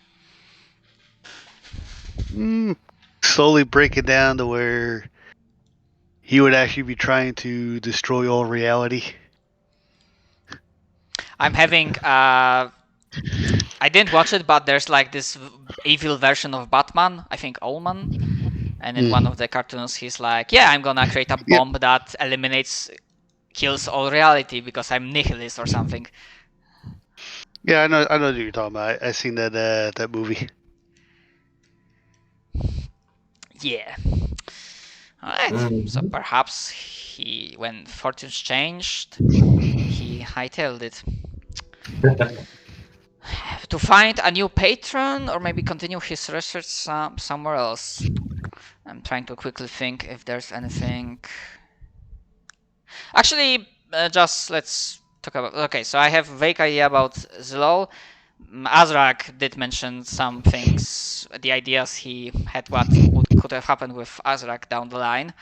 slowly breaking down to where he would actually be trying to destroy all reality. I'm having I didn't watch it, but there's like this evil version of Batman, I think Ullman, and in one of the cartoons he's like, yeah, I'm gonna create a bomb that kills all reality because I'm nihilist or something. Yeah, I know what you're talking about. I seen that movie. Yeah. Alright, so perhaps when fortunes changed, he hightailed it. To find a new patron, or maybe continue his research somewhere else. I'm trying to quickly think if there's anything. Actually, just let's talk about. Okay, so I have a vague idea about Zilol. Azrak did mention some things, the ideas he had, what could have happened with Azrak down the line,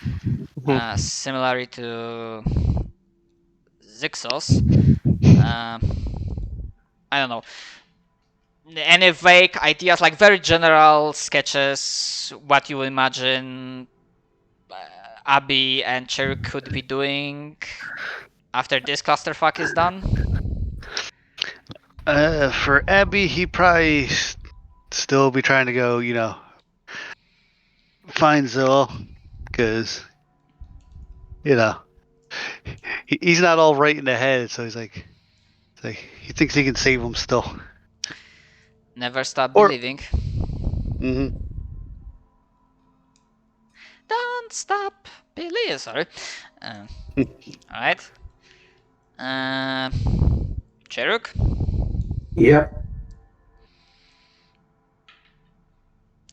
similarly to Zixos. I don't know. Any vague ideas, like very general sketches, what you imagine Abby and Cherry could be doing after this clusterfuck is done? For Abby, he probably still be trying to go, find Zil, because, he's not all right in the head, so he's like he thinks he can save him still. Never stop believing. Don't stop believing. Sorry. Alright. Cheruk? Yep.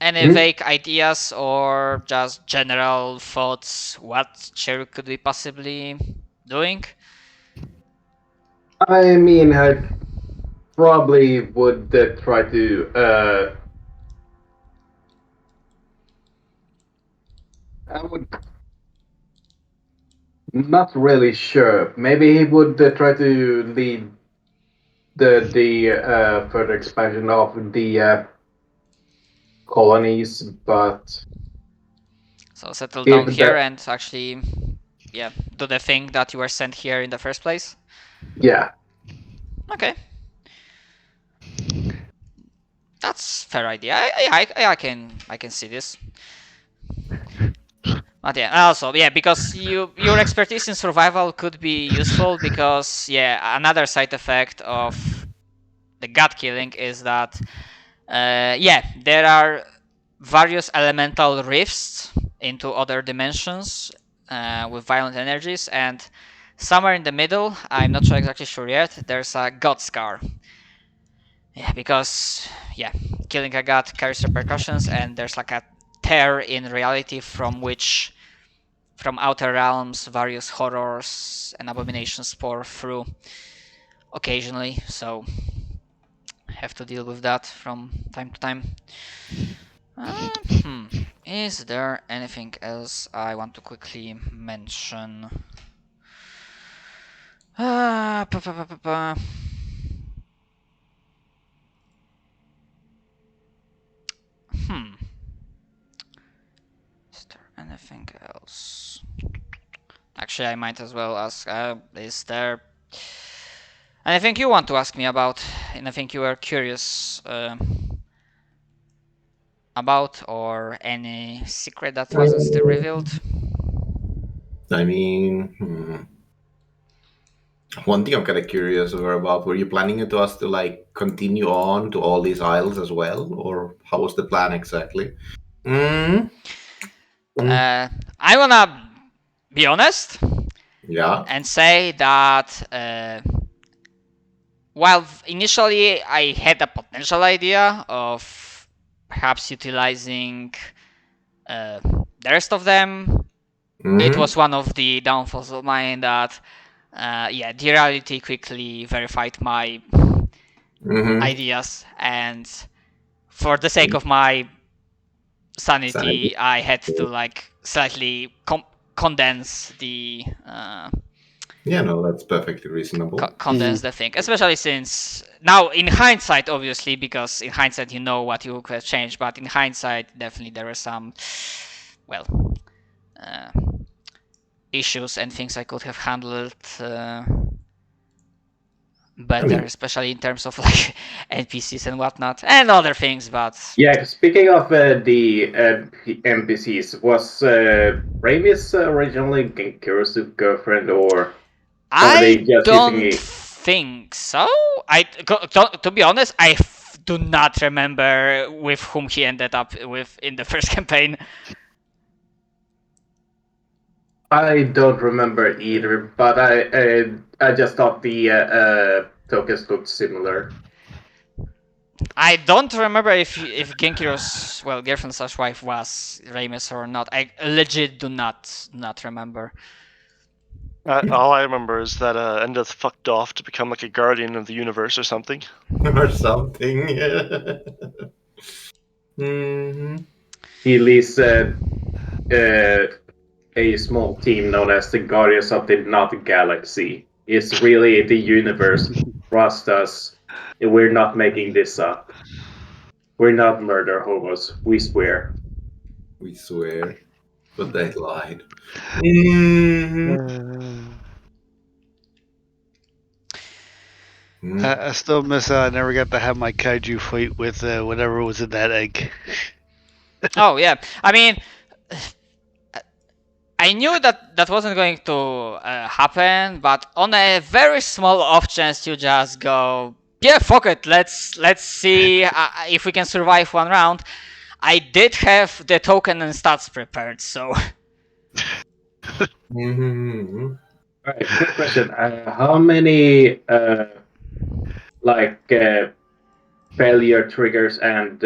Any vague ideas or just general thoughts what Cheruk could be possibly doing? I mean, I probably would try to. I would. Not really sure. Maybe he would try to lead the further expansion of the colonies, but So settle down if here that, and actually, yeah, do the thing that you were sent here in the first place? yeah. Okay. That's fair idea. I can see this. But yeah, also yeah, because your expertise in survival could be useful, because yeah, another side effect of the gut killing is that yeah, there are various elemental rifts into other dimensions with violent energies, and somewhere in the middle, I'm not exactly sure yet, there's a god scar. Yeah, because yeah, killing a god carries repercussions, and there's like a tear in reality from which, from outer realms, various horrors and abominations pour through occasionally. So have to deal with that from time to time. Is there anything else I want to quickly mention? Pa, pa, pa, pa, pa. Is there anything else? actually, I might as well ask, is there anything you want to ask me about? Anything you were curious about, or any secret that wasn't still revealed? I mean, one thing I'm kind of curious about, were you planning it to us to like continue on to all these isles as well, or how was the plan exactly? Mm. I wanna be honest Yeah. and say that while initially I had a potential idea of perhaps utilizing the rest of them, it was one of the downfalls of mine that the reality quickly verified my ideas, and for the sake of my sanity, I had to like slightly condense the Yeah, no, that's perfectly reasonable. condense the thing, especially since now in hindsight, obviously, because in hindsight you know what you could have changed, but in hindsight definitely there were some uh, issues and things I could have handled better, especially in terms of like NPCs and whatnot and other things. But Yeah, speaking of the NPCs, was Ramis originally Genkiro's girlfriend, or are they I just using don't it? think so. To be honest, do not remember with whom he ended up with in the first campaign. I don't remember either, but I just thought the tokens looked similar. I don't remember if Genkiro's girlfriend/wife was Ramus or not. I legit do not remember. All I remember is that Endeth fucked off to become like a guardian of the universe or something. Or something. Mm-hmm. He leads a small team known as the Guardians of the Not Galaxy. It's really the universe. Trust us. We're not making this up. We're not murder hobos. We swear. We swear, but they lied. Mm-hmm. I still miss. I never got to have my kaiju fight with whatever was in that egg. Oh yeah, I mean, I knew that wasn't going to happen, but on a very small off chance, you just go, yeah, fuck it, let's see if we can survive one round. I did have the token and stats prepared, so. Mm-hmm. All right, quick question. How many failure triggers and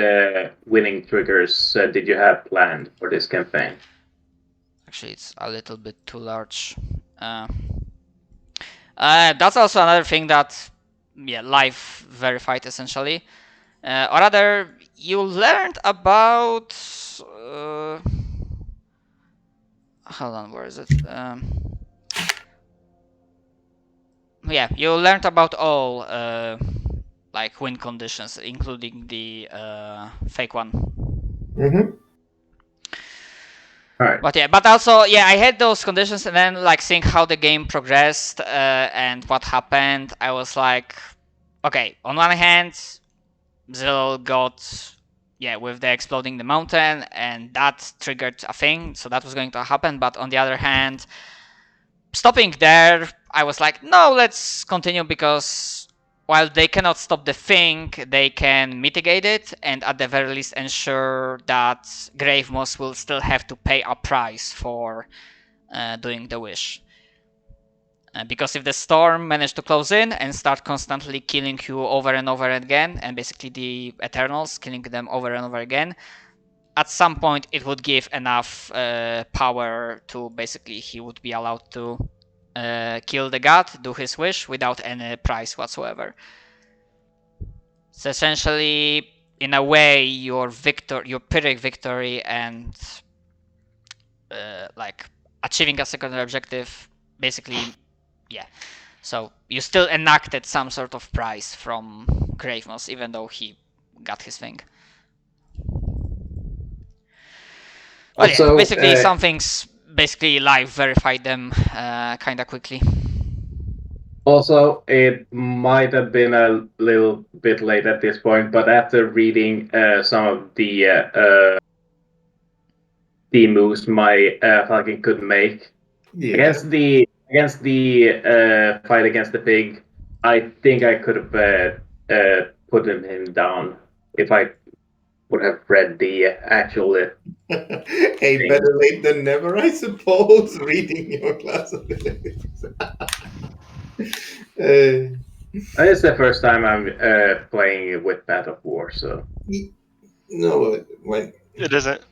winning triggers did you have planned for this campaign? Actually, it's a little bit too large. That's also another thing that, life verified essentially. Or rather, you learned about. Hold on, where is it? You learned about all like win conditions, including the fake one. Mm-hmm. All right. But also, I had those conditions, and then like seeing how the game progressed and what happened, I was like, okay, on one hand, Zil got with the exploding the mountain, and that triggered a thing, so that was going to happen. But on the other hand, stopping there, I was like, no, let's continue, because while they cannot stop the thing, they can mitigate it, and at the very least ensure that Grave Moss will still have to pay a price for doing the wish. Because if the storm managed to close in and start constantly killing you over and over again, and basically the Eternals killing them over and over again, at some point it would give enough power to basically he would be allowed to kill the god, do his wish without any price whatsoever. So essentially, in a way, your Pyrrhic victory and like achieving a secondary objective, basically, So you still enacted some sort of price from Gravemoss, even though he got his thing. But Also, basically some things basically live verify them kind of quickly. Also, it might have been a little bit late at this point, but after reading some of the moves my Falcon could make against the fight against the pig, I think I could have put him down if I would have read the actual. Hey, better late than never, I suppose. Reading your class abilities. It's the first time I'm playing with Path of War, so No, when It isn't.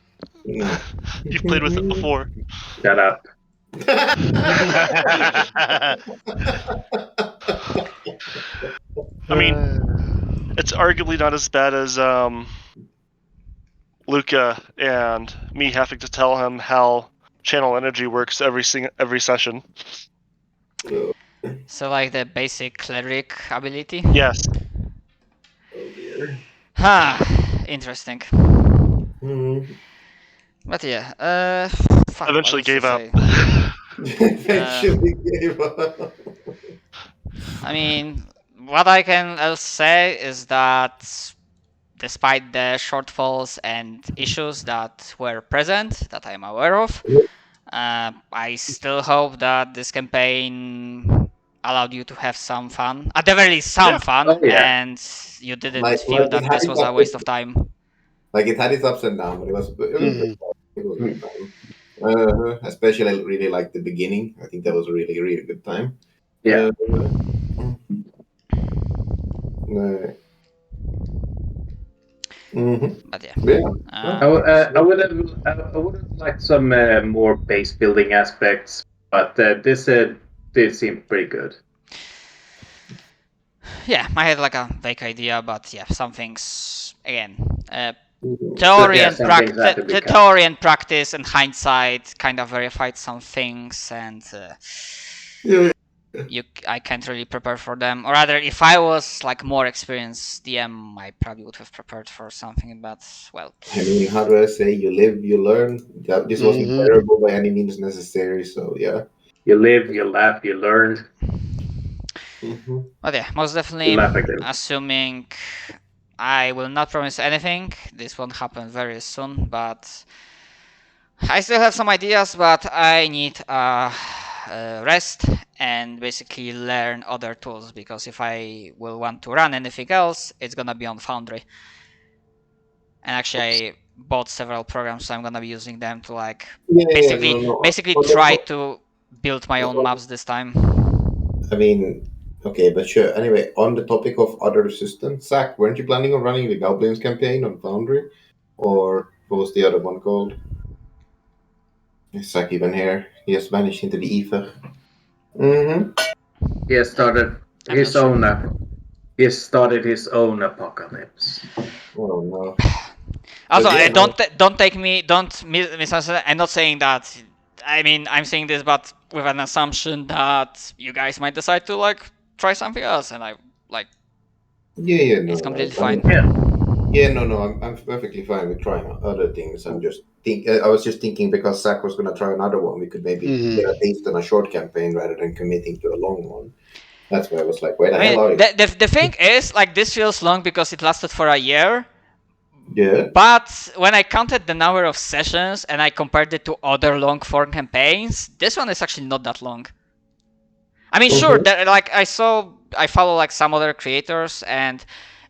no. You've played with it before. shut up. I mean, it's arguably not as bad as Luca and me having to tell him how channel energy works every session. So like the basic cleric ability. Yes. Oh dear. Interesting. Mm. But yeah, fuck, Eventually what was gave to up. say? Eventually gave up. I mean, what I can else say is that despite the shortfalls and issues that were present, that I'm aware of, I still hope that this campaign allowed you to have some fun. At the very least, some fun, Oh, yeah. and you didn't Like feel that it this had was a waste of time. Like it had its ups and downs, but it was Mhm. it was a good time. Especially, I really liked the beginning. I think that was a really, really good time. Yeah. But yeah. Yeah. I would have liked some more base building aspects, but this did seem pretty good. Yeah, I had like a vague idea, but yeah, some things again. Mhm. Theory Yeah, and some things have to be cut. theory and practice and hindsight kind of verified some things, and Yeah. I can't really prepare for them. Or rather, if I was like more experienced DM, I probably would have prepared for something. But well, I mean, how do I say? You live, you learn. This wasn't Mhm. terrible by any means necessary. So yeah. You live, you laugh, you learn. Mm-hmm. but yeah, most You definitely. laugh again. Assuming I will not promise anything. This won't happen very soon, but I still have some ideas, but I need rest and basically learn other tools, because if I will want to run anything else, it's gonna be on Foundry. And actually, I bought several programs, so I'm gonna be using them to like basically try to build my own maps this time. I mean, okay, but sure. Anyway, on the topic of other systems, Zach, weren't you planning on running the Goblins campaign on Foundry, or what was the other one called? Is Zach even here? He has vanished into the ether. Mm-hmm. He has started I'm his not sure. own. He has started his own apocalypse. Oh no. Also, But yeah, don't take me, don't misunderstand. I'm not saying that. I mean, I'm saying this, but with an assumption that you guys might decide to like try something else, and I like yeah, no, it's completely I mean, fine. Yeah. no, I'm perfectly fine with trying other things. I was just thinking because Zach was going to try another one, we could maybe Mhm. get a taste on a short campaign rather than committing to a long one. That's why I was like, where the I hell are mean, you? the thing is, like, this feels long because it lasted for a year. Yeah. But when I counted the number of sessions and I compared it to other long form campaigns, this one is actually not that long. I mean, sure, like I follow like some other creators, and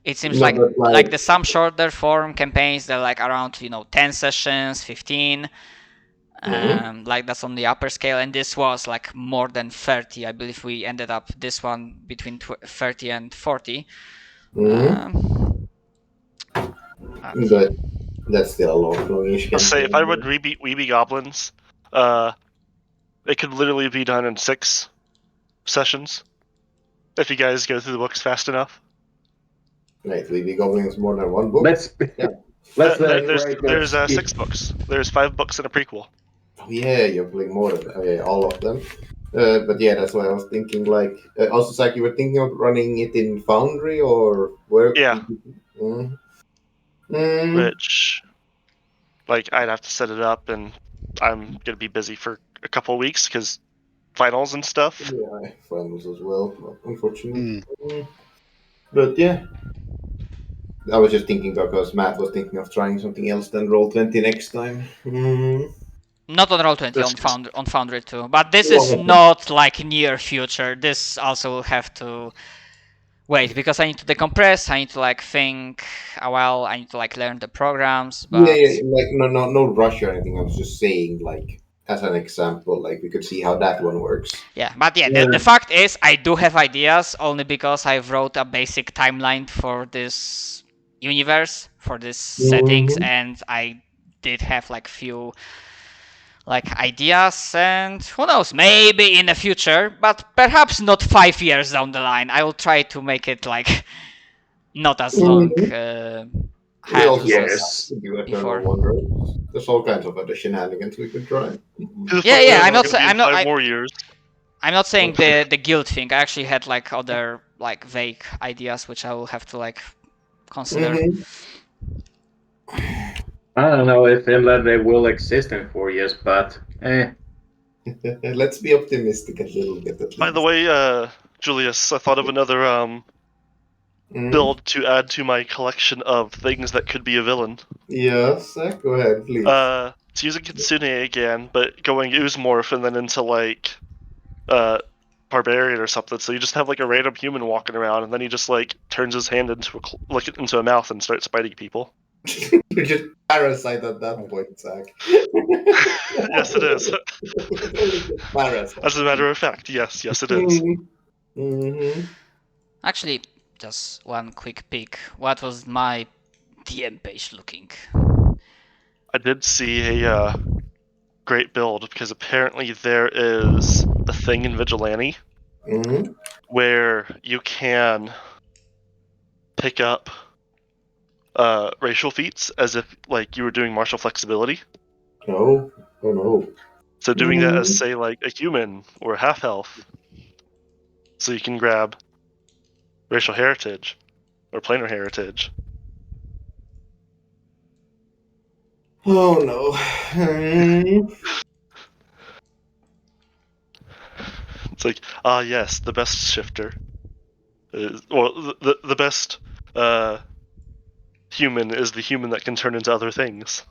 it seems No, but like the some shorter form campaigns, they're like around 10 sessions, 15. Like that's on the upper scale, and this was like more than 30. I believe we ended up this one between 30 and 40. But that's still a longish Let's say if I would campaign. Weeby Goblins, it could literally be done in 6 sessions if you guys go through the books fast enough. Right, Leavy Goblins more than one book. Let's There's 6 books. There's 5 books and a prequel. Oh yeah, you're playing more than all of them. But yeah, that's why I was thinking. Like, also, Zach, you were thinking of running it in Foundry or where? Yeah. Mm. Which, like, I'd have to set it up, and I'm gonna be busy for a couple weeks because finals and stuff. Yeah, finals as well, unfortunately. Hmm. But yeah, I was just thinking because Matt was thinking of trying something else than Roll20 next time. Not on Roll20, This on Foundry too. But this Yeah, is okay. not like near future. This also will have to wait because I need to decompress. I need to like think a while. I need to like learn the programs. Yeah, But yeah, like no rush or anything. I was just saying, like as an example, like we could see how that one works. yeah, but yeah, Yeah. the fact is I do have ideas only because I wrote a basic timeline for this universe, for this settings, Mhm. and I did have like few like ideas, and who knows, maybe in the future, but perhaps not 5 years down the line. I will try to make it like not as long We also don't as have Yes. to do before. Eternal Wanderers. There's all kinds of other shenanigans we could try. Who the Yeah, fuck yeah. knows? I'm It's not. gonna be in I'm not. 5 more years. I'm not saying the guild thing. I actually had like other like vague ideas which I will have to like consider. Mhm. I don't know if Finland will exist in 4 years, but Let's be optimistic a little bit at By the least. way, Julius, I thought of another Mhm. build to add to my collection of things that could be a villain. Yes, go ahead, please. It's using Kitsune again, but going ooze morph and then into like barbarian or something. So you just have like a random human walking around, and then he just like turns his hand into into a mouth and starts biting people. You're just parasite at that point, Zach. Yes, it is. Parasite. As a matter of fact, yes, it is. Mm-hmm. Actually, just one quick peek. What was my DM page looking? I did see a great build because apparently there is a thing in Vigilante Mm-hmm. where you can pick up racial feats as if like you were doing martial flexibility. No. Oh no. So doing that as say like a human or a half elf. So you can grab racial heritage or planar heritage. Oh no. It's like, yes, the best shifter. The best human is the human that can turn into other things.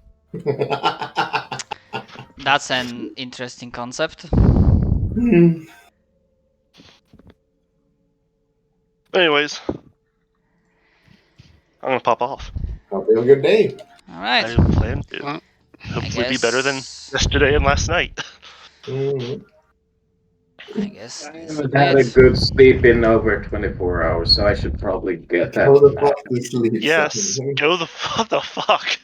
That's an interesting concept. Anyways, I'm gonna pop off. Hope you have a good day. All right. I plan to. Well, Hopefully be better than guess- yesterday and last night. Mm-hmm. I guess I this will haven't be had a it. good sleep in over 24 hours, so I should probably get that. Go the nap. fuck to sleep. Yes, son. go the the fuck.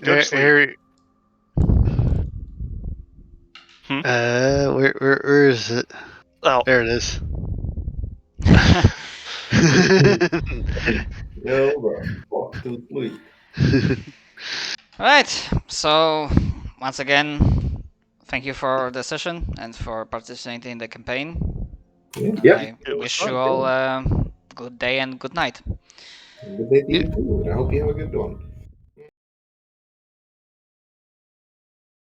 Go to sleep. Harry, Hmm? where is it? Oh, There it is. Go the fuck to sleep. Right. So once again, thank you for the session and for participating in the campaign. Yeah. Yep. I it was wish fun. you all a good day and good night. Good day to you too. I hope you have a good one.